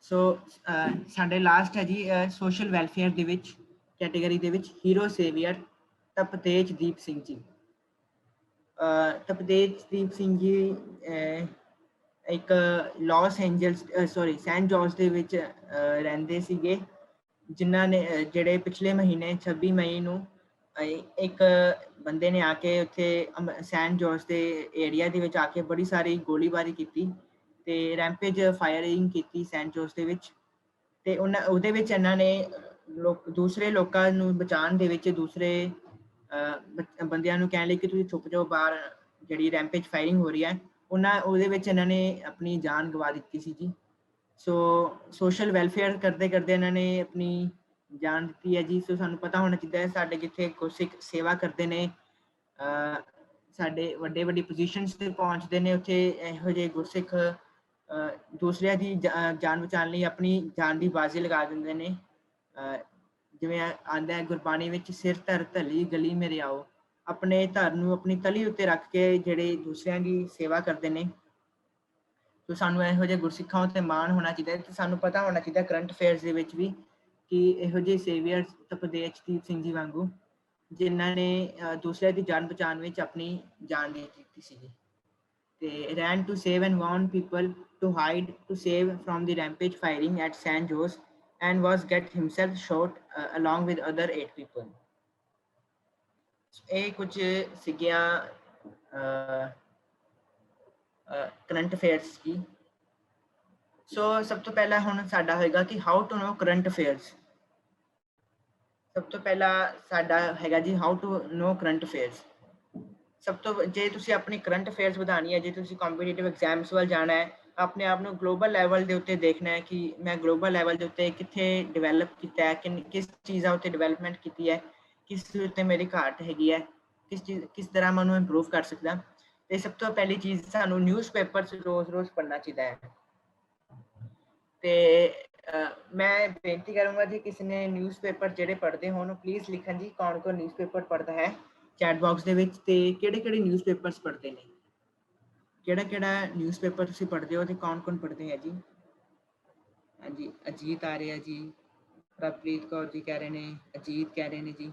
ਸੋ ਸਾਡੇ ਲਾਸਟ ਹੈ ਜੀ ਸੋਸ਼ਲ ਵੈਲਫੇਅਰ ਦੇ ਵਿੱਚ ਕੈਟੇਗਰੀ ਦੇ ਵਿੱਚ ਹੀਰੋ ਸੇਵੀਅਰ ਤਪਤੇਜਦੀਪ ਸਿੰਘ ਜੀ। ਤਪਤੇਜਦੀਪ ਸਿੰਘ ਜੀ ਇੱਕ ਸੈਂਟ ਜੋਰਜ ਦੇ ਵਿੱਚ ਰਹਿੰਦੇ ਸੀਗੇ, ਜਿਨ੍ਹਾਂ ਨੇ ਜਿਹੜੇ ਪਿਛਲੇ ਮਹੀਨੇ 26 ਮਈ ਨੂੰ ਇੱਕ ਬੰਦੇ ਨੇ ਆ ਕੇ ਉੱਥੇ ਸੈਂਟ ਜੋਰਜ ਦੇ ਏਰੀਆ ਦੇ ਵਿੱਚ ਆ ਕੇ ਬੜੀ ਸਾਰੀ ਗੋਲੀਬਾਰੀ ਕੀਤੀ ਤੇ ਰੈਂਪੇਜ ਫਾਇਰਿੰਗ ਕੀਤੀ ਸੈਂਟ ਜੋਰਜ ਦੇ ਵਿੱਚ। ਤੇ ਉਹਦੇ ਵਿੱਚ ਇਹਨਾਂ ਨੇ ਦੂਸਰੇ ਲੋਕਾਂ ਨੂੰ ਬਚਾਉਣ ਦੇ ਵਿੱਚ ਦੂਸਰੇ ਬੰਦਿਆਂ ਨੂੰ ਕਹਿਣ ਲਈ ਕਿ ਤੁਸੀਂ ਛੁਪ ਜਾਓ ਬਾਹਰ, ਜਿਹੜੀ ਰੈਂਪੇਜ ਫਾਇਰਿੰਗ ਹੋ ਰਹੀ ਹੈ, ਉਹਦੇ ਵਿੱਚ ਇਹਨਾਂ ਨੇ ਆਪਣੀ ਜਾਨ ਗਵਾ ਦਿੱਤੀ ਸੀ ਜੀ। ਸੋ ਸੋਸ਼ਲ ਵੈਲਫੇਅਰ ਕਰਦੇ ਇਹਨਾਂ ਨੇ ਆਪਣੀ ਜਾਨ ਦਿੱਤੀ ਹੈ ਜੀ। ਸੋ ਸਾਨੂੰ ਪਤਾ ਹੋਣਾ ਚਾਹੀਦਾ ਹੈ ਸਾਡੇ ਜਿੱਥੇ ਗੁਰਸਿੱਖ ਸੇਵਾ ਕਰਦੇ ਨੇ, ਸਾਡੇ ਵੱਡੀ ਪੋਜੀਸ਼ਨਸ ਤੇ ਪਹੁੰਚਦੇ ਨੇ, ਉੱਥੇ ਇਹੋ ਜਿਹੇ ਗੁਰਸਿੱਖ ਦੂਸਰਿਆਂ ਦੀ ਜਾਨ ਬਚਾਉਣ ਲਈ ਆਪਣੀ ਜਾਨ ਦੀ ਬਾਜ਼ੀ ਲਗਾ ਦਿੰਦੇ ਨੇ। ਜਿਵੇਂ ਆਉਂਦਾ ਹੈ ਗੁਰਬਾਣੀ ਵਿੱਚ, ਸਿਰ ਧਰ ਧਲੀ ਗਲੀ ਮੇਰੇ ਆਓ, ਆਪਣੇ ਧਰ ਨੂੰ ਆਪਣੀ ਤਲੀ ਉੱਤੇ ਰੱਖ ਕੇ ਜਿਹੜੇ ਦੂਸਰਿਆਂ ਦੀ ਸੇਵਾ ਕਰਦੇ ਨੇ। ਸੋ ਸਾਨੂੰ ਇਹੋ ਜਿਹੇ ਗੁਰਸਿੱਖਾਂ ਉੱਤੇ ਮਾਣ ਹੋਣਾ ਚਾਹੀਦਾ ਤੇ ਸਾਨੂੰ ਪਤਾ ਹੋਣਾ ਚਾਹੀਦਾ ਕਰੰਟ ਅਫੇਅਰਸ ਦੇ ਵਿੱਚ ਵੀ ਕਿ ਇਹੋ ਜਿਹੇ ਸੇਵੀਅਰ ਤਪਤੇਜਦੀਪ ਸਿੰਘ ਜੀ ਵਾਂਗੂ ਜਿਨ੍ਹਾਂ ਨੇ ਦੂਸਰਿਆਂ ਦੀ ਜਾਨ ਬਚਾਉਣ ਵਿੱਚ ਆਪਣੀ ਜਾਨ ਦੇ ਦਿੱਤੀ ਸੀਗੀ। ਤੇ ran to save and warn people to hide to save from the rampage firing at San Jose and was get himself shot along with other 8 people. ਇਹ ਕੁਝ ਸੀਗੀਆਂ ਕਰੰਟ ਅਫੇਅਰਸ ਕੀ। ਸੋ ਸਭ ਤੋਂ ਪਹਿਲਾਂ ਹੁਣ ਸਾਡਾ ਹੋਏਗਾ ਕਿ how to know current affairs. ਸਭ ਤੋਂ ਪਹਿਲਾਂ ਸਾਡਾ ਹੈਗਾ ਜੀ how to know current affairs. ਸਭ ਤੋਂ ਜੇ ਤੁਸੀਂ ਆਪਣੀ ਕਰੰਟ ਅਫੇਅਰਸ ਵਧਾਉਣੀ ਹੈ, ਜੇ ਤੁਸੀਂ ਕੰਪੀਟੀਟਿਵ ਐਗਜ਼ਾਮਸ ਵੱਲ ਜਾਣਾ ਹੈ, ਆਪਣੇ ਆਪ ਨੂੰ ਗਲੋਬਲ ਲੈਵਲ ਦੇ ਉੱਤੇ ਦੇਖਣਾ ਹੈ ਕਿ ਮੈਂ ਗਲੋਬਲ ਲੈਵਲ ਦੇ ਉੱਤੇ ਕਿੱਥੇ ਡਿਵੈਲਪ ਕੀਤਾ ਹੈ, ਕਿਸ ਚੀਜ਼ਾਂ ਉੱਤੇ ਡਿਵੈਲਪਮੈਂਟ ਕੀਤੀ ਹੈ, ਕਿਸ ਉੱਤੇ ਮੇਰੀ ਘਾਟ ਹੈਗੀ ਹੈ, ਕਿਸ ਤਰ੍ਹਾਂ ਮੈਂ ਉਹਨੂੰ ਇੰਪਰੂਵ ਕਰ ਸਕਦਾ। ਤੇ ਸਭ ਤੋਂ ਪਹਿਲੀ ਚੀਜ਼ ਸਾਨੂੰ ਨਿਊਜ਼ਪੇਪਰਸ ਰੋਜ਼ ਪੜ੍ਹਨਾ ਚਾਹੀਦਾ ਹੈ। ਤੇ ਮੈਂ ਬੇਨਤੀ ਕਰੂੰਗਾ ਜੀ ਕਿਸੇ ਨੇ ਨਿਊਜ਼ਪੇਪਰ ਜਿਹੜੇ ਪੜ੍ਹਦੇ ਹੋਣ ਪਲੀਜ਼ ਲਿਖਣ ਜੀ ਕੌਣ ਨਿਊਜ਼ਪੇਪਰ ਪੜ੍ਹਦਾ ਹੈ ਚੈਟ ਬਾਕਸ ਦੇ ਵਿੱਚ, ਤੇ ਕਿਹੜੇ ਨਿਊਜ਼ਪੇਪਰਸ ਪੜ੍ਹਦੇ ਨੇ, ਕਿਹੜਾ ਨਿਊਜ਼ਪੇਪਰ ਤੁਸੀਂ ਪੜ੍ਹਦੇ ਹੋ ਤੇ ਕੌਣ ਪੜ੍ਹਦੇ ਹੈ ਜੀ। ਹਾਂਜੀ, ਅਜੀਤ ਆ ਰਿਹਾ ਜੀ, ਪ੍ਰਭਪ੍ਰੀਤ ਕੌਰ ਜੀ ਕਹਿ ਰਹੇ ਨੇ, ਅਜੀਤ ਕਹਿ ਰਹੇ ਨੇ ਜੀ,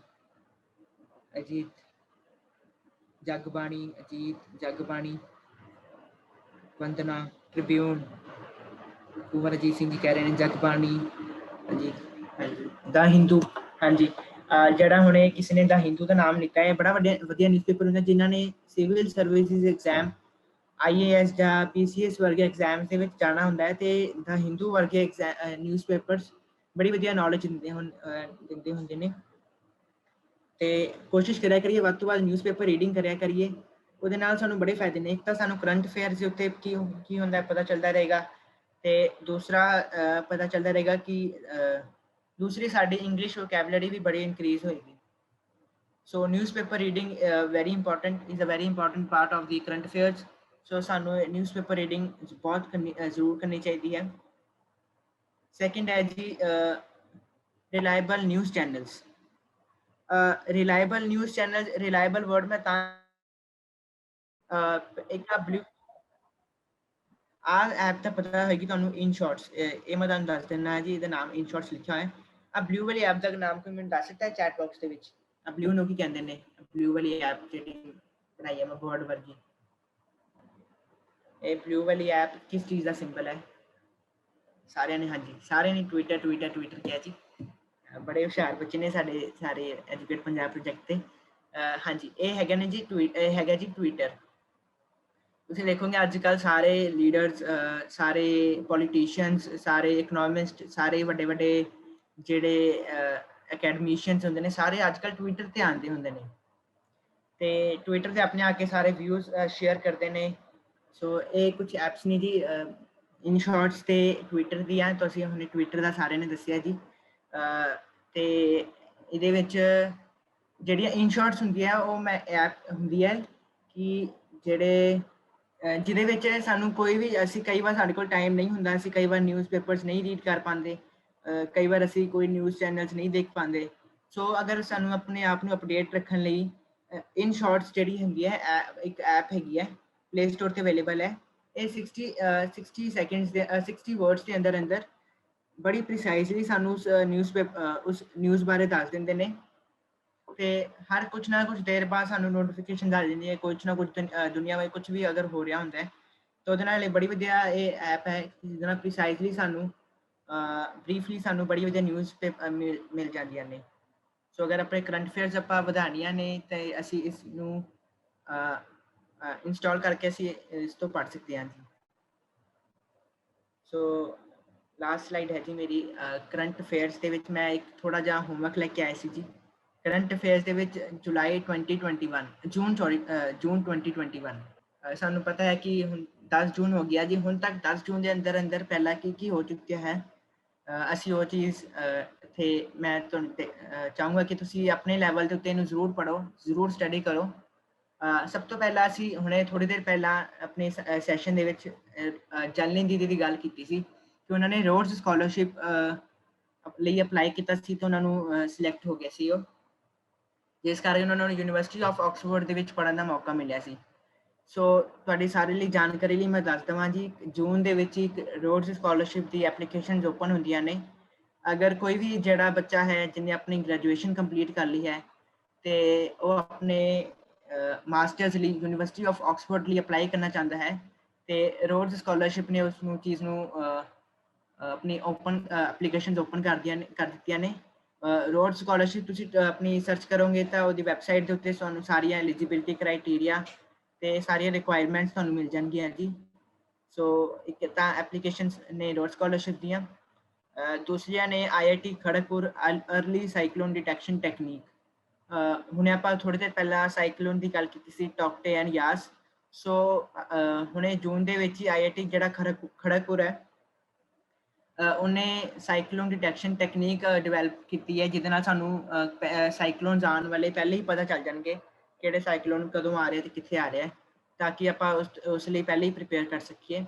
ਅਜੀਤ, ਜਗਬਾਣੀ, ਅਜੀਤ, ਜਗਬਾਣੀ, ਵੰਦਨਾ, ਟ੍ਰਿਬਿਊਨ, ਕੁੰਵਰ ਅਜੀਤ ਸਿੰਘ ਜੀ ਕਹਿ ਰਹੇ ਨੇ ਜਗਬਾਣੀ, ਅਜੀਤ, ਹਾਂਜੀ, ਦਾ ਹਿੰਦੂ, ਹਾਂਜੀ, ਜਿਹੜਾ ਹੁਣੇ ਕਿਸੇ ਨੇ ਦਾ ਹਿੰਦੂ ਦਾ ਨਾਮ ਲਿੱਤਾ ਹੈ, ਬੜਾ ਵਧੀਆ ਨਿਊਜ਼ਪੇਪਰ ਹੁੰਦਾ ਜਿਨ੍ਹਾਂ ਨੇ ਸਿਵਲ ਸਰਵਿਸਿਜ਼ ਐਗਜ਼ਾਮ IAS ਜਾਂ PCS ਵਰਗੇ ਐਗਜ਼ਾਮ ਦੇ ਵਿੱਚ ਜਾਣਾ ਹੁੰਦਾ ਹੈ, ਤੇ ਦਾ ਹਿੰਦੂ ਵਰਗੇ ਨਿਊਜ਼ਪੇਪਰਸ ਬੜੀ ਵਧੀਆ ਨੌਲੇਜ ਦਿੰਦੇ ਹੁੰਦੇ ਨੇ। ਤੇ ਕੋਸ਼ਿਸ਼ ਕਰਿਆ ਕਰੀਏ ਵੱਧ ਤੋਂ ਵੱਧ ਨਿਊਜ਼ਪੇਪਰ ਰੀਡਿੰਗ ਕਰਿਆ ਕਰੀਏ, ਉਹਦੇ ਨਾਲ ਸਾਨੂੰ ਬੜੇ ਫਾਇਦੇ ਨੇ। ਇੱਕ ਤਾਂ ਸਾਨੂੰ ਕਰੰਟ ਅਫੇਅਰਸ ਦੇ ਉੱਤੇ ਕੀ ਹੁੰਦਾ ਪਤਾ ਚੱਲਦਾ ਰਹੇਗਾ, ਤੇ ਦੂਸਰਾ ਪਤਾ ਚੱਲਦਾ ਰਹੇਗਾ ਕਿ ਦੂਸਰੀ ਸਾਡੀ ਇੰਗਲਿਸ਼ ਵੋਕੈਬਲਰੀ ਵੀ ਬੜੀ ਇਨਕਰੀਜ਼ ਹੋਏਗੀ। So newspaper reading very important is a very important part of the current affairs. So ਸਾਨੂੰ ਨਿਊਜ਼ਪੇਪਰ ਰੀਡਿੰਗ ਬਹੁਤ ਜ਼ਰੂਰ ਕਰਨੀ ਚਾਹੀਦੀ ਹੈ। ਸੈਕਿੰਡ ਹੈ ਜੀ reliable news channels. Reliable news channel, reliable word ਮੈਂ ਤਾਂ ਇੱਕ ਬਲੂ ਐਪ ਤਾਂ ਪਤਾ ਹੋਏਗੀ ਤੁਹਾਨੂੰ, ਇਨ ਸ਼ਾਰਟਸ, ਇਹ ਮੈਂ ਤੁਹਾਨੂੰ ਦੱਸ ਦਿੰਦਾ ਜੀ, ਇਹਦਾ ਨਾਮ ਇਨ ਸ਼ਾਰਟਸ ਲਿਖਿਆ ਹੋਇਆ। ਬਲੂ ਵਾਲੀ ਐਪ ਦਾ ਨਾਮ ਕੋਈ ਮੈਨੂੰ ਦੱਸ ਸਕਦਾ ਹੈ ਚੈਟ ਬਾਕਸ ਦੇ ਵਿੱਚ? ਬਲੂ ਨੂੰ ਕੀ ਕਹਿੰਦੇ ਨੇ? ਬਲੂ ਵਾਲੀ ਐਪ ਜਿਹੜੀ ਬਣਾਈ ਹੈ ਮੈਂ ਬੋਰਡ ਵਰਗੀ, ਇਹ ਬਲੂ ਵਾਲੀ ਐਪ ਕਿਸ ਚੀਜ਼ ਦਾ ਸਿੰਬਲ ਹੈ? ਸਾਰਿਆਂ ਨੇ, ਹਾਂਜੀ ਸਾਰਿਆਂ ਨੇ ਟਵਿੱਟਰ ਕਿਹਾ ਜੀ, ਬੜੇ ਹੁਸ਼ਿਆਰ ਬੱਚੇ ਨੇ ਸਾਡੇ ਸਾਰੇ ਐਜੂਕੇਟ ਪੰਜਾਬ ਪ੍ਰੋਜੈਕਟ ਤੇ। ਹਾਂਜੀ, ਇਹ ਹੈਗਾ ਨੇ ਜੀ ਇਹ ਹੈਗਾ ਜੀ ਟਵਿੱਟਰ। ਤੁਸੀਂ ਦੇਖੋਗੇ ਅੱਜ ਕੱਲ੍ਹ ਸਾਰੇ ਲੀਡਰਸ, ਸਾਰੇ ਪੋਲੀਟੀਸ਼ੀਅਨਸ, ਸਾਰੇ ਇਕਨੋਮਿਸਟ, ਸਾਰੇ ਵੱਡੇ ਜਿਹੜੇ ਅਕੈਡਮੀਸ਼ੀਅਨਸ ਹੁੰਦੇ ਨੇ, ਸਾਰੇ ਅੱਜ ਕੱਲ੍ਹ ਟਵਿੱਟਰ ਤੇ ਆਉਂਦੇ ਹੁੰਦੇ ਨੇ, ਤੇ ਟਵਿੱਟਰ ਤੇ ਆਪਣੇ ਆ ਕੇ ਸਾਰੇ ਵਿਊਜ਼ ਸ਼ੇਅਰ ਕਰਦੇ ਨੇ। ਸੋ ਇਹ ਕੁਝ ਐਪਸ ਨੇ ਜੀ ਇਨ ਸ਼ਾਰਟਸ ਤੇ ਟਵਿੱਟਰ ਦੀਆਂ, ਤੁਸੀਂ ਹੁਣੇ ਟਵਿੱਟਰ ਦਾ ਸਾਰਿਆਂ ਨੇ ਦੱਸਿਆ ਜੀ। ਤੇ ਇਹਦੇ ਵਿੱਚ ਜਿਹੜੀਆਂ ਇਨ ਸ਼ਾਰਟਸ ਹੁੰਦੀਆਂ ਉਹ ਮੈਂ ਐਪ ਹੁੰਦੀ ਹੈ ਕਿ ਜਿਹਦੇ ਵਿੱਚ ਸਾਨੂੰ ਕੋਈ ਵੀ, ਅਸੀਂ ਕਈ ਵਾਰ ਸਾਡੇ ਕੋਲ ਟਾਈਮ ਨਹੀਂ ਹੁੰਦਾ, ਅਸੀਂ ਕਈ ਵਾਰ ਨਿਊਜ਼ਪੇਪਰਸ ਨਹੀਂ ਰੀਡ ਕਰ ਪਾਉਂਦੇ, ਕਈ ਵਾਰ ਅਸੀਂ ਕੋਈ ਨਿਊਜ਼ ਚੈਨਲਸ ਨਹੀਂ ਦੇਖ ਪਾਉਂਦੇ। ਸੋ ਅਗਰ ਸਾਨੂੰ ਆਪਣੇ ਆਪ ਨੂੰ ਅਪਡੇਟ ਰੱਖਣ ਲਈ ਇਨ ਸ਼ਾਰਟਸ ਜਿਹੜੀ ਹੁੰਦੀ ਹੈ ਇੱਕ ਐਪ ਹੈਗੀ ਹੈ, ਪਲੇ ਸਟੋਰ ਤੇ ਅਵੇਲੇਬਲ ਹੈ। ਇਹ 60 ਸੈਕਿੰਡਸ ਦੇ 60 ਵਰਡਸ ਦੇ ਅੰਦਰ ਬੜੀ ਪ੍ਰੀਸਾਈਜ਼ਲੀ ਸਾਨੂੰ ਉਸ ਨਿਊਜ਼ ਬਾਰੇ ਦੱਸ ਦਿੰਦੇ ਨੇ, ਤੇ ਹਰ ਕੁਛ ਨਾ ਕੁਛ ਦੇਰ ਬਾਅਦ ਸਾਨੂੰ ਨੋਟੀਫਿਕੇਸ਼ਨ ਆ ਜਾਂਦੀ ਹੈ, ਕੁਛ ਨਾ ਕੁਛ ਦੁਨੀਆ ਵਿੱਚ ਕੁਛ ਵੀ ਅਗਰ ਹੋ ਰਿਹਾ ਹੁੰਦਾ ਹੈ, ਤਾਂ ਉਹਦੇ ਨਾਲ ਬੜੀ ਵਧੀਆ ਇਹ ਐਪ ਹੈ ਜਿਹਦੇ ਨਾਲ ਪ੍ਰੀਸਾਈਜ਼ਲੀ ਸਾਨੂੰ ਬਰੀਫਲੀ ਸਾਨੂੰ ਬੜੀ ਵਧੀਆ ਨਿਊਜ਼ ਮਿਲ ਜਾਂਦੀਆਂ ਨੇ। ਸੋ ਅਗਰ ਆਪਣੇ ਕਰੰਟ ਅਫੇਅਰਸ ਆਪਾਂ ਵਧਾਉਣੀਆਂ ਨੇ ਤੇ ਅਸੀਂ ਇਸ ਨੂੰ ਇੰਸਟਾਲ ਕਰਕੇ ਅਸੀਂ ਇਸ ਤੋਂ ਪੜ੍ਹ ਸਕਦੇ ਹਾਂ ਜੀ। ਸੋ ਲਾਸਟ ਸਲਾਈਡ ਹੈ ਜੀ ਮੇਰੀ ਕਰੰਟ ਅਫੇਅਰਸ ਦੇ ਵਿੱਚ ਮੈਂ ਇੱਕ ਥੋੜਾ ਜਿਹਾ ਹੋਮਵਰਕ ਲੈ ਕੇ ਆਇਆ ਸੀ ਜੀ। ਕਰੰਟ ਅਫੇਅਰਸ ਦੇ ਵਿੱਚ ਜੁਲਾਈ 2021 ਜੂਨ 2021 ਸਾਨੂੰ ਪਤਾ ਹੈ ਕਿ ਹੁਣ 10 ਜੂਨ ਹੋ ਗਿਆ ਜੀ, ਹੁਣ ਤੱਕ 10 ਜੂਨ ਦੇ ਅੰਦਰ ਪਹਿਲਾਂ ਕੀ ਹੋ ਚੁੱਕਿਆ ਹੈ, ਅਸੀਂ ਉਹ ਚੀਜ਼ ਇੱਥੇ ਮੈਂ ਤੁਹਾਨੂੰ ਚਾਹੂੰਗਾ ਕਿ ਤੁਸੀਂ ਆਪਣੇ ਲੈਵਲ ਦੇ ਉੱਤੇ ਇਹਨੂੰ ਜ਼ਰੂਰ ਪੜ੍ਹੋ, ਜ਼ਰੂਰ ਸਟੱਡੀ ਕਰੋ। ਸਭ ਤੋਂ ਪਹਿਲਾਂ ਅਸੀਂ ਹੁਣੇ ਥੋੜੀ ਦੇਰ ਪਹਿਲਾਂ ਆਪਣੇ ਸੈਸ਼ਨ ਦੇ ਵਿੱਚ ਜਨਲਿਨ ਦੀਦੀ ਦੀ ਗੱਲ ਕੀਤੀ ਸੀ ਕਿ ਉਹਨਾਂ ਨੇ ਰੋਡਸ ਸਕਾਲਰਸ਼ਿਪ ਲਈ ਅਪਲਾਈ ਕੀਤਾ ਸੀ ਤੇ ਉਹਨਾਂ ਨੂੰ ਸਿਲੈਕਟ ਹੋ ਗਿਆ ਸੀ ਉਹ, ਜਿਸ ਕਰਕੇ ਉਹਨਾਂ ਨੂੰ ਯੂਨੀਵਰਸਿਟੀ ਆਫ ਆਕਸਫੋਰਡ ਦੇ ਵਿੱਚ ਪੜ੍ਹਨ ਦਾ ਮੌਕਾ ਮਿਲਿਆ ਸੀ। ਸੋ ਤੁਹਾਡੀ ਸਾਰੇ ਲਈ ਜਾਣਕਾਰੀ ਲਈ ਮੈਂ ਦੱਸ ਦੇਵਾਂ ਜੀ, ਜੂਨ ਦੇ ਵਿੱਚ ਇੱਕ ਰੋਡਸ ਸਕਾਲਰਸ਼ਿਪ ਦੀ ਐਪਲੀਕੇਸ਼ਨਸ ਓਪਨ ਹੁੰਦੀਆਂ ਨੇ। ਅਗਰ ਕੋਈ ਵੀ ਜਿਹੜਾ ਬੱਚਾ ਹੈ ਜਿਹਨੇ ਆਪਣੀ ਗ੍ਰੈਜੂਏਸ਼ਨ ਕੰਪਲੀਟ ਕਰ ਲਈ ਹੈ ਤੇ ਉਹ ਆਪਣੇ ਮਾਸਟਰਸ ਲਈ ਯੂਨੀਵਰਸਿਟੀ ਆਫ ਆਕਸਫੋਰਡ ਲਈ ਅਪਲਾਈ ਕਰਨਾ ਚਾਹੁੰਦਾ ਹੈ, ਤੇ ਰੋਡਸ ਸਕਾਲਰਸ਼ਿਪ ਨੇ ਉਸ ਨੂੰ ਚੀਜ਼ ਨੂੰ ਆਪਣੀ ਓਪਨ ਐਪਲੀਕੇਸ਼ਨਸ ਓਪਨ ਕਰ ਦਿੱਤੀਆਂ ਨੇ। ਰੋਡ ਸਕਾਲਰਸ਼ਿਪ ਤੁਸੀਂ ਆਪਣੀ ਸਰਚ ਕਰੋਗੇ ਤਾਂ ਉਹਦੀ ਵੈਬਸਾਈਟ ਦੇ ਉੱਤੇ ਤੁਹਾਨੂੰ ਸਾਰੀਆਂ ਐਲੀਜੀਬਿਲਿਟੀ ਕ੍ਰਾਈਟੇਰੀਆ ਤੇ ਸਾਰੀਆਂ ਰਿਕੁਆਇਰਮੈਂਟਸ ਤੁਹਾਨੂੰ ਮਿਲ ਜਾਣਗੀਆਂ ਜੀ। ਸੋ ਇੱਕ ਤਾਂ ਐਪਲੀਕੇਸ਼ਨਸ ਨੇ ਰੋਡ ਸਕਾਲਰਸ਼ਿਪ ਦੀਆਂ, ਦੂਸਰੀਆਂ ਨੇ IIT Kharagpur early cyclone detection technique. ਹੁਣੇ ਆਪਾਂ ਥੋੜੀ ਦੇਰ ਪਹਿਲਾਂ ਸਾਈਕਲੋਨ ਦੀ ਗੱਲ ਕੀਤੀ ਸੀ, ਟੌਕਟੇ ਐਂਡ ਯਾਸ। ਸੋ ਹੁਣੇ ਜੂਨ ਦੇ ਵਿੱਚ ਹੀ IIT ਜਿਹੜਾ ਖੜਗਪੁਰ ਹੈ ਉਹਨੇ ਸਾਈਕਲੋਨ ਡਿਟੈਕਸ਼ਨ ਟੈਕਨੀਕ ਡਿਵੈਲਪ ਕੀਤੀ ਹੈ, ਜਿਹਦੇ ਨਾਲ ਸਾਨੂੰ ਸਾਈਕਲੋਨਸ ਆਉਣ ਵਾਲੇ ਪਹਿਲੇ ਹੀ ਪਤਾ ਚੱਲ ਜਾਣਗੇ ਕਿਹੜੇ ਸਾਈਕਲੋਨ ਕਦੋਂ ਆ ਰਿਹਾ ਤੇ ਕਿੱਥੇ ਆ ਰਿਹਾ, ਤਾਂ ਕਿ ਆਪਾਂ ਉਸ ਲਈ ਪਹਿਲੇ ਹੀ ਪ੍ਰਿਪੇਅਰ ਕਰ ਸਕੀਏ।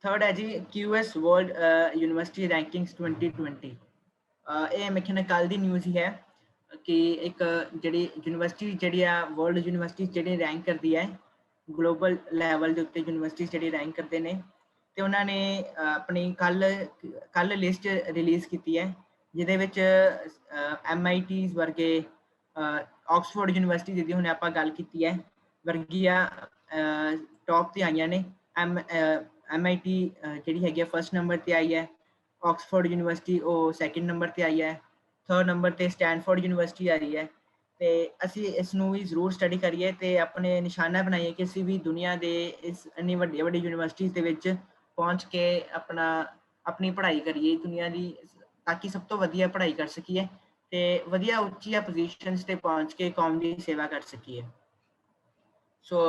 ਥਰਡ ਹੈ ਜੀ QS ਵਰਲਡ ਯੂਨੀਵਰਸਿਟੀ ਰੈਂਕਿੰਗਸ 2020। ਇਹ ਮੇਰੇ ਖਿਆਲ ਕੱਲ੍ਹ ਦੀ ਨਿਊਜ਼ ਹੀ ਹੈ ਕਿ ਇੱਕ ਜਿਹੜੀ ਯੂਨੀਵਰਸਿਟੀ ਜਿਹੜੀ ਆ ਵਰਲਡ ਯੂਨੀਵਰਸਿਟੀ ਜਿਹੜੀ ਰੈਂਕ ਕਰਦੀ ਹੈ ਗਲੋਬਲ ਲੈਵਲ ਦੇ ਉੱਤੇ, ਯੂਨੀਵਰਸਿਟੀ ਜਿਹੜੀ ਰੈਂਕ ਕਰਦੇ ਨੇ, ਤੇ ਉਹਨਾਂ ਨੇ ਆਪਣੀ ਕੱਲ ਲਿਸਟ ਰਿਲੀਜ਼ ਕੀਤੀ ਹੈ ਜਿਹਦੇ ਵਿੱਚ MITs ਵਰਗੇ, ਆਕਸਫੋਰਡ ਯੂਨੀਵਰਸਿਟੀ ਜਿਹਦੀ ਹੁਣ ਆਪਾਂ ਗੱਲ ਕੀਤੀ ਹੈ ਵਰਗੀਆਂ ਟੌਪ ਤੇ ਆਈਆਂ ਨੇ। MIT ਜਿਹੜੀ ਹੈਗੀ ਆ ਫਸਟ ਨੰਬਰ ਤੇ ਆਈ ਹੈ, ਆਕਸਫੋਰਡ ਯੂਨੀਵਰਸਿਟੀ ਉਹ ਸੈਕਿੰਡ ਨੰਬਰ ਤੇ ਆਈ ਹੈ, ਥਰਡ ਨੰਬਰ ਤੇ ਸਟੈਨਫੋਰਡ ਯੂਨੀਵਰਸਿਟੀ ਆ ਰਹੀ ਹੈ। ਤੇ ਅਸੀਂ ਇਸ ਨੂੰ ਵੀ ਜ਼ਰੂਰ ਸਟੱਡੀ ਕਰੀਏ ਤੇ ਆਪਣੇ ਨਿਸ਼ਾਨਾ ਬਣਾਈਏ ਕਿ ਅਸੀਂ ਵੀ ਦੁਨੀਆ ਦੇ ਇਸ ਇੰਨੀ ਵੱਡੀ ਯੂਨੀਵਰਸਿਟੀ ਦੇ ਵਿੱਚ ਪਹੁੰਚ ਕੇ ਆਪਣੀ ਪੜ੍ਹਾਈ ਕਰੀਏ ਦੁਨੀਆ ਦੀ, ਤਾਂ ਕਿ ਸਭ ਤੋਂ ਵਧੀਆ ਪੜ੍ਹਾਈ ਕਰ ਸਕੀਏ ਤੇ ਵਧੀਆ ਉੱਚੀਆਂ ਪੋਜੀਸ਼ਨਸ ਤੇ ਪਹੁੰਚ ਕੇ ਕੌਮ ਦੀ ਸੇਵਾ ਕਰ ਸਕੀਏ। ਸੋ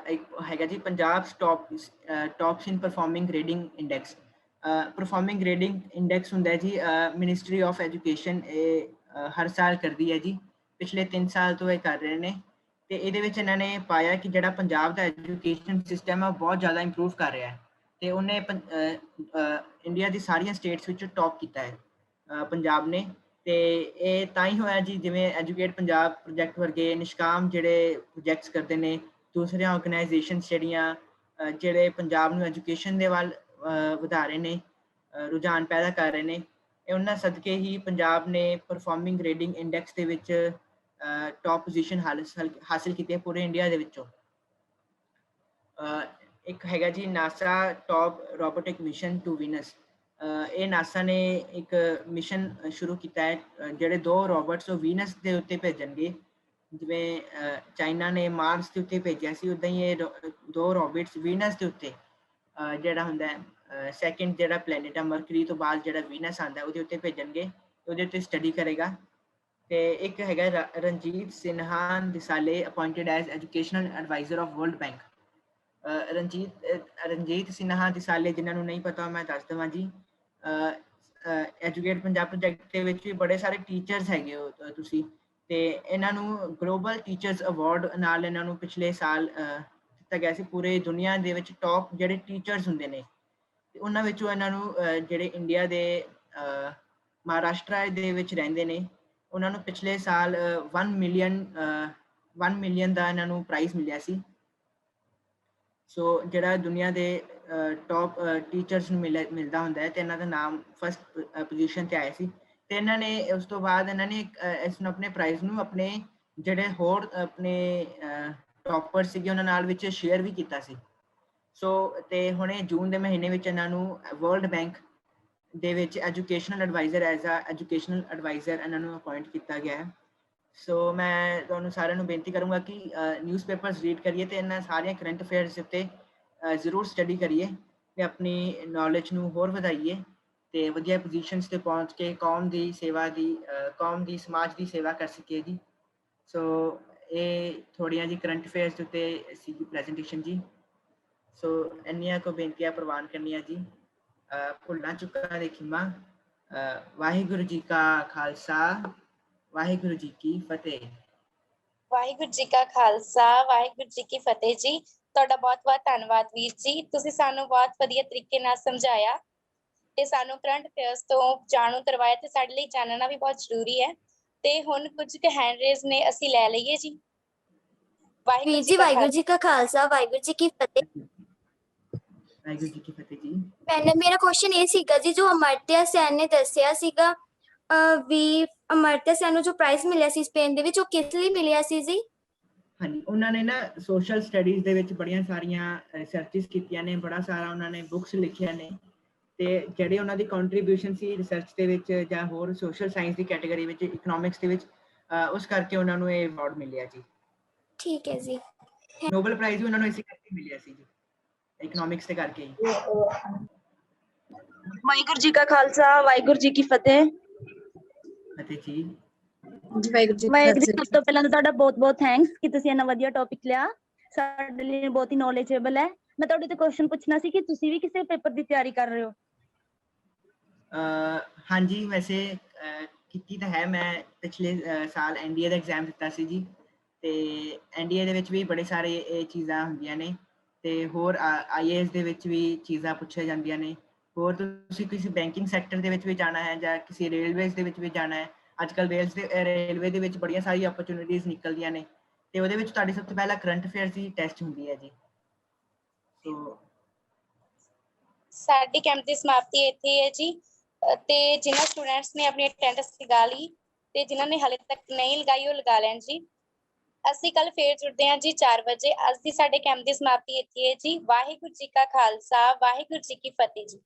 ਇੱਕ ਹੈਗਾ ਜੀ Punjab tops in performing grading index. Performing grading index ਹੁੰਦਾ ਜੀ ਮਿਨਿਸਟਰੀ ਆਫ ਐਜੂਕੇਸ਼ਨ, ਇਹ ਹਰ ਸਾਲ ਕਰਦੀ ਹੈ ਜੀ, ਪਿਛਲੇ 3 ਸਾਲ ਤੋਂ ਇਹ ਕਰ ਰਹੇ ਨੇ। ਤੇ ਇਹਦੇ ਵਿੱਚ ਇਹਨਾਂ ਨੇ ਪਾਇਆ ਕਿ ਜਿਹੜਾ ਪੰਜਾਬ ਦਾ ਐਜੂਕੇਸ਼ਨ ਸਿਸਟਮ ਹੈ ਉਹ ਬਹੁਤ ਜ਼ਿਆਦਾ ਇੰਪਰੂਵ ਕਰ ਰਿਹਾ ਹੈ ਤੇ ਉਹਨੇ ਇੰਡੀਆ ਦੀ ਸਾਰੀਆਂ ਸਟੇਟਸ ਵਿੱਚ ਟੌਪ ਕੀਤਾ ਹੈ ਪੰਜਾਬ ਨੇ। ਤੇ ਇਹ ਤਾਂ ਹੀ ਹੋਇਆ ਜੀ ਜਿਵੇਂ ਐਜੂਕੇਟ ਪੰਜਾਬ ਪ੍ਰੋਜੈਕਟ ਵਰਗੇ ਨਿਸ਼ਕਾਮ ਜਿਹੜੇ ਪ੍ਰੋਜੈਕਟਸ ਕਰਦੇ ਨੇ, ਦੂਸਰੀਆਂ ਆਰਗੇਨਾਈਜੇਸ਼ਨਸ ਜਿਹੜੇ ਪੰਜਾਬ ਨੂੰ ਐਜੂਕੇਸ਼ਨ ਦੇ ਵੱਲ ਵਧਾ ਰਹੇ ਨੇ, ਰੁਝਾਨ ਪੈਦਾ ਕਰ ਰਹੇ ਨੇ, ਇਹ ਉਹਨਾਂ ਸਦਕੇ ਹੀ ਪੰਜਾਬ ਨੇ ਪਰਫਾਰਮਿੰਗ ਗ੍ਰੇਡਿੰਗ ਇੰਡੈਕਸ ਦੇ ਵਿੱਚ ਟੌਪ ਪੋਜੀਸ਼ਨ ਹਾਸਿਲ ਕੀਤੀ ਹੈ ਪੂਰੇ ਇੰਡੀਆ ਦੇ ਵਿੱਚੋਂ। ਇੱਕ ਹੈਗਾ ਜੀ NASA top robotic mission to Venus. ਇਹ ਨਾਸਾ ਨੇ ਇੱਕ ਮਿਸ਼ਨ ਸ਼ੁਰੂ ਕੀਤਾ ਹੈ, ਜਿਹੜੇ 2 ਰੋਬੋਟਸ ਉਹ ਵੀਨਸ ਦੇ ਉੱਤੇ ਭੇਜਣਗੇ। ਜਿਵੇਂ ਚਾਈਨਾ ਨੇ ਮਾਰਸ ਦੇ ਉੱਤੇ ਭੇਜਿਆ ਸੀ, ਉੱਦਾਂ ਹੀ ਇਹ 2 ਰੋਬੋਟਸ ਵੀਨਸ ਦੇ ਉੱਤੇ ਜਿਹੜਾ ਹੁੰਦਾ ਸੈਕਿੰਡ ਜਿਹੜਾ ਪਲੈਨਟ ਹੈ ਮਰਕਰੀ ਤੋਂ ਬਾਅਦ ਜਿਹੜਾ ਵੀਨਸ ਆਉਂਦਾ ਉਹਦੇ ਉੱਤੇ ਭੇਜਣਗੇ, ਉਹਦੇ ਉੱਤੇ ਸਟੱਡੀ ਕਰੇਗਾ। ਤੇ ਇੱਕ ਹੈਗਾ Ranjit Sinha Disale appointed as educational adviser of World Bank. Ranjit Sinha Disale, ਜਿਨ੍ਹਾਂ ਨੂੰ ਨਹੀਂ ਪਤਾ ਮੈਂ ਦੱਸ ਦੇਵਾਂ ਜੀ, ਐਜੂਕੇਟ ਪੰਜਾਬ ਪ੍ਰੋਜੈਕਟ ਦੇ ਵਿੱਚ ਵੀ ਬੜੇ ਸਾਰੇ ਟੀਚਰਸ ਹੈਗੇ ਹੋ ਤੁਸੀਂ, ਤੇ ਇਹਨਾਂ ਨੂੰ ਗਲੋਬਲ ਟੀਚਰਸ ਅਵਾਰਡ ਨਾਲ ਇਹਨਾਂ ਨੂੰ ਪਿਛਲੇ ਸਾਲ ਦਿੱਤਾ ਗਿਆ ਸੀ। ਪੂਰੇ ਦੁਨੀਆ ਦੇ ਵਿੱਚ ਟੌਪ ਜਿਹੜੇ ਟੀਚਰਸ ਹੁੰਦੇ ਨੇ ਤੇ ਉਹਨਾਂ ਵਿੱਚੋਂ ਇਹਨਾਂ ਨੂੰ ਜਿਹੜੇ ਇੰਡੀਆ ਦੇ ਮਹਾਰਾਸ਼ਟਰ ਦੇ ਵਿੱਚ ਰਹਿੰਦੇ ਨੇ, ਉਹਨਾਂ ਨੂੰ ਪਿਛਲੇ ਸਾਲ 1 ਮਿਲੀਅਨ ਦਾ ਇਹਨਾਂ ਨੂੰ ਪ੍ਰਾਈਜ਼ ਮਿਲਿਆ ਸੀ। ਸੋ ਜਿਹੜਾ ਦੁਨੀਆ ਦੇ ਟੌਪ ਟੀਚਰਸ ਨੂੰ ਮਿਲਦਾ ਹੁੰਦਾ ਹੈ ਤੇ ਇਹਨਾਂ ਦਾ ਨਾਮ ਫਸਟ ਪੋਜੀਸ਼ਨ ਤੇ ਆਇਆ ਸੀ। ਤੇ ਇਹਨਾਂ ਨੇ ਉਸ ਤੋਂ ਬਾਅਦ ਇਹਨਾਂ ਨੇ ਇਸ ਨੂੰ ਆਪਣੇ ਪ੍ਰਾਈਜ਼ ਨੂੰ ਆਪਣੇ ਜਿਹੜੇ ਹੋਰ ਆਪਣੇ ਟੌਪਰ ਸੀਗੇ ਉਹਨਾਂ ਨਾਲ ਵਿੱਚ ਸ਼ੇਅਰ ਵੀ ਕੀਤਾ ਸੀ। ਸੋ ਤੇ ਹੁਣੇ ਜੂਨ ਦੇ ਮਹੀਨੇ ਵਿੱਚ ਇਹਨਾਂ ਨੂੰ ਵਰਲਡ ਬੈਂਕ ਦੇ ਵਿੱਚ ਐਜੂਕੇਸ਼ਨਲ ਐਡਵਾਈਜ਼ਰ ਇਹਨਾਂ ਨੂੰ ਅਪੁਆਇੰਟ ਕੀਤਾ ਗਿਆ ਹੈ। ਸੋ ਮੈਂ ਤੁਹਾਨੂੰ ਸਾਰਿਆਂ ਨੂੰ ਬੇਨਤੀ ਕਰੂੰਗਾ ਕਿ ਨਿਊਜ਼ਪੇਪਰਸ ਰੀਡ ਕਰੀਏ ਤੇ ਇਹਨਾਂ ਸਾਰੀਆਂ ਕਰੰਟ ਅਫੇਅਰਸ ਉੱਤੇ ਜ਼ਰੂਰ ਸਟੱਡੀ ਕਰੀਏ ਤੇ ਆਪਣੀ ਨੌਲੇਜ ਨੂੰ ਹੋਰ ਵਧਾਈਏ ਤੇ ਵਧੀਆ ਪੋਜੀਸ਼ਨਸ ਤੇ ਪਹੁੰਚ ਕੇ ਕੌਮ ਦੀ ਸਮਾਜ ਦੀ ਸੇਵਾ ਕਰ ਸਕੀਏ ਜੀ। ਸੋ ਇਹ ਥੋੜ੍ਹੀਆਂ ਜੀ ਕਰੰਟ ਅਫੇਅਰਸ ਦੇ ਉੱਤੇ ਸੀਗੀ ਪ੍ਰੈਜੈਂਟੇਸ਼ਨ ਜੀ। ਸੋ ਇੰਨੀਆਂ ਕੁ ਬੇਨਤੀਆਂ ਪ੍ਰਵਾਨ ਕਰਨੀਆਂ ਜੀ। ਭੁੱਲਾਂ ਚੁੱਕਾਂ ਦੀ ਖਿਮਾ। ਵਾਹਿਗੁਰੂ ਜੀ ਕਾ ਖਾਲਸਾ, ਵਾਹਿਗੁਰੂ ਜੀ ਕੀ ਫਤਿਹ। ਵਾਹਿਗੁਰੂ ਜੀ ਕਾ ਖਾਲਸਾ, ਵਾਹਿਗੁਰੂ ਜੀ ਕੀ ਫਤਿਹ ਜੀ। ਤੁਹਾਡਾ ਬਹੁਤ-ਬਹੁਤ ਧੰਨਵਾਦ ਵੀਰ ਜੀ, ਤੁਸੀਂ ਸਾਨੂੰ ਬਹੁਤ ਵਧੀਆ ਤਰੀਕੇ ਨਾਲ ਸਮਝਾਇਆ ਤੇ ਸਾਨੂੰ ਕਰੰਟ ਅਫੇਅਰਸ ਤੋਂ ਜਾਣੂ ਕਰਵਾਇਆ ਤੇ ਸਾਡੇ ਲਈ ਜਾਣਨਾ ਵੀ ਬਹੁਤ ਜ਼ਰੂਰੀ ਹੈ। ਤੇ ਹੁਣ ਕੁਝ ਕੁ ਹੈਂਡ ਰੇਜ਼ ਨੇ, ਅਸੀਂ ਲੈ ਲਈਏ ਜੀ। ਵੀਰ ਜੀ ਵਾਹਿਗੁਰੂ ਜੀ ਕਾ ਖਾਲਸਾ, ਵਾਹਿਗੁਰੂ ਜੀ ਕੀ ਫਤਿਹ। ਵਾਹਿਗੁਰੂ ਜੀ ਕੀ ਫਤਿਹ ਜੀ। ਮੇਰਾ ਕੁਐਸਚਨ ਇਹ ਸੀਗਾ ਜੀ, ਜੋ ਅਮਰਤਿਆ ਸੈਨ ਨੇ ਦੱਸਿਆ ਸੀਗਾ ਵੀ ਅਮਰਤਿਆ ਸੈਨ ਨੂੰ ਜੋ ਪ੍ਰਾਈਜ਼ ਮਿਲਿਆ ਸੀ ਸਪੇਨ ਦੇ ਵਿੱਚ, ਉਹ ਕਿਸ ਲਈ ਮਿਲਿਆ ਸੀ ਜੀ? ਹਾਂਜੀ, ਉਹਨਾਂ ਨੇ ਨਾ ਸੋਸ਼ਲ ਸਟੱਡੀਜ਼ ਦੇ ਵਿੱਚ ਬੜੀਆਂ ਸਾਰੀਆਂ ਰਿਸਰਚਿਸ ਕੀਤੀਆਂ ਨੇ, ਬੜਾ ਸਾਰਾ ਉਹਨਾਂ ਨੇ ਬੁੱਕਸ ਲਿਖੀਆਂ ਨੇ ਤੇ ਜਿਹੜੇ ਉਹਨਾਂ ਦੀ ਕੰਟਰੀਬਿਊਸ਼ਨ ਸੀ ਰਿਸਰਚ ਦੇ ਵਿੱਚ ਜਾਂ ਹੋਰ ਸੋਸ਼ਲ ਸਾਇੰਸ ਦੀ ਕੈਟਾਗਰੀ ਵਿੱਚ, ਇਕਨੋਮਿਕਸ ਦੇ ਵਿੱਚ, ਉਸ ਕਰਕੇ ਉਹਨਾਂ ਨੂੰ ਇਹ ਅਵਾਰਡ ਮਿਲਿਆ ਜੀ। ਠੀਕ ਹੈ ਜੀ। ਨੋਬਲ ਪ੍ਰਾਈਜ਼ ਵੀ ਉਹਨਾਂ ਨੂੰ ਇਸੇ ਕਰਕੇ ਮਿਲਿਆ ਸੀ ਜੀ, ਇਕਨੋਮਿਕਸ ਦੇ ਕਰਕੇ ਹੀ। ਵਾਹਿਗੁਰੂ ਜੀ ਕਾ ਖਾਲਸਾ, ਵਾਹਿਗੁਰੂ ਜੀ ਕੀ ਫਤਿਹ। ਅਤੇ ਜੀ ਵਾਹਿਗੁਰੂ ਜੀ, ਸਭ ਤੋਂ ਪਹਿਲਾਂ ਤਾਂ ਤੁਹਾਡਾ ਬਹੁਤ-ਬਹੁਤ ਥੈਂਕਸ ਕਿ ਤੁਸੀਂ ਇੰਨਾ ਵਧੀਆ ਟੌਪਿਕ ਲਿਆ, ਸਾਡੇ ਲਈ ਬਹੁਤ ਹੀ ਨੌਲੇਜੇਬਲ ਹੈ। ਮੈਂ ਤੁਹਾਡੇ ਤੋਂ ਕੁਐਸਚਨ ਪੁੱਛਣਾ ਸੀ ਕਿ ਤੁਸੀਂ ਵੀ ਕਿਸੇ ਪੇਪਰ ਦੀ ਤਿਆਰੀ ਕਰ ਰਹੇ ਹੋ? ਹਾਂਜੀ, ਵੈਸੇ ਕੀਤੀ ਤਾਂ ਹੈ। ਮੈਂ ਪਿਛਲੇ ਸਾਲ NDA ਦਾ ਐਗਜ਼ਾਮ ਦਿੱਤਾ ਸੀ ਜੀ, ਤੇ ਐਨਡੀਏ ਦੇ ਵਿੱਚ ਵੀ ਬੜੇ ਸਾਰੇ ਇਹ ਚੀਜ਼ਾਂ ਹੁੰਦੀਆਂ ਨੇ ਤੇ ਹੋਰ ਆਈਏਐਸ ਦੇ ਵਿੱਚ ਵੀ ਚੀਜ਼ਾਂ ਪੁੱਛੀਆਂ ਜਾਂਦੀਆਂ ਨੇ। ਹੋਰ ਤੁਸੀਂ ਕਿਸੇ ਬੈਂਕਿੰਗ ਸੈਕਟਰ ਦੇ ਵਿੱਚ ਵੀ ਜਾਣਾ ਹੈ ਜਾਂ ਕਿਸੇ ਰੇਲਵੇਜ਼ ਦੇ ਵਿੱਚ ਵੀ ਜਾਣਾ ਹੈ, ਅੱਜ ਕੱਲ੍ਹ ਰੇਲਵੇ ਦੇ ਵਿੱਚ ਬੜੀਆਂ ਸਾਰੀਆਂ ਓਪਰਚੁਨਿਟੀਜ਼ ਨਿਕਲਦੀਆਂ ਨੇ ਤੇ ਉਹਦੇ ਵਿੱਚ ਤੁਹਾਡੀ ਸਭ ਤੋਂ ਪਹਿਲਾਂ ਕਰੰਟ ਅਫੇਅਰਸ ਦੀ ਟੈਸਟ ਹੁੰਦੀ ਹੈ ਜੀ। ਸੋ ਸਾਡੀ ਕੈਂਪ ਦੀ ਸਮਾਪਤੀ ਇੱਥੇ ਹੈ ਜੀ। ਤੇ ਜਿਨ੍ਹਾਂ ਸਟੂਡੈਂਟਸ ਨੇ ਆਪਣੀ ਅਟੈਂਡੈਂਸ ਲਗਾ ਲਈ ਤੇ ਜਿਨ੍ਹਾਂ ਨੇ ਹਾਲੇ ਤੱਕ ਨਹੀਂ ਲਗਾਈ ਉਹ ਲਗਾ ਲੈਣ ਜੀ। ਅਸੀਂ ਕੱਲ ਫੇਰ ਜੁੜਦੇ ਹਾਂ ਜੀ 4 ਵਜੇ। ਅੱਜ ਦੀ ਸਾਡੇ ਕੈਂਪ ਦੀ ਸਮਾਪਤੀ ਇੱਥੇ ਹੈ ਜੀ। ਵਾਹਿਗੁਰੂ ਜੀ ਕਾ ਖਾਲਸਾ, ਵਾਹਿਗੁਰੂ ਜੀ ਕੀ ਫਤਿਹ ਜੀ।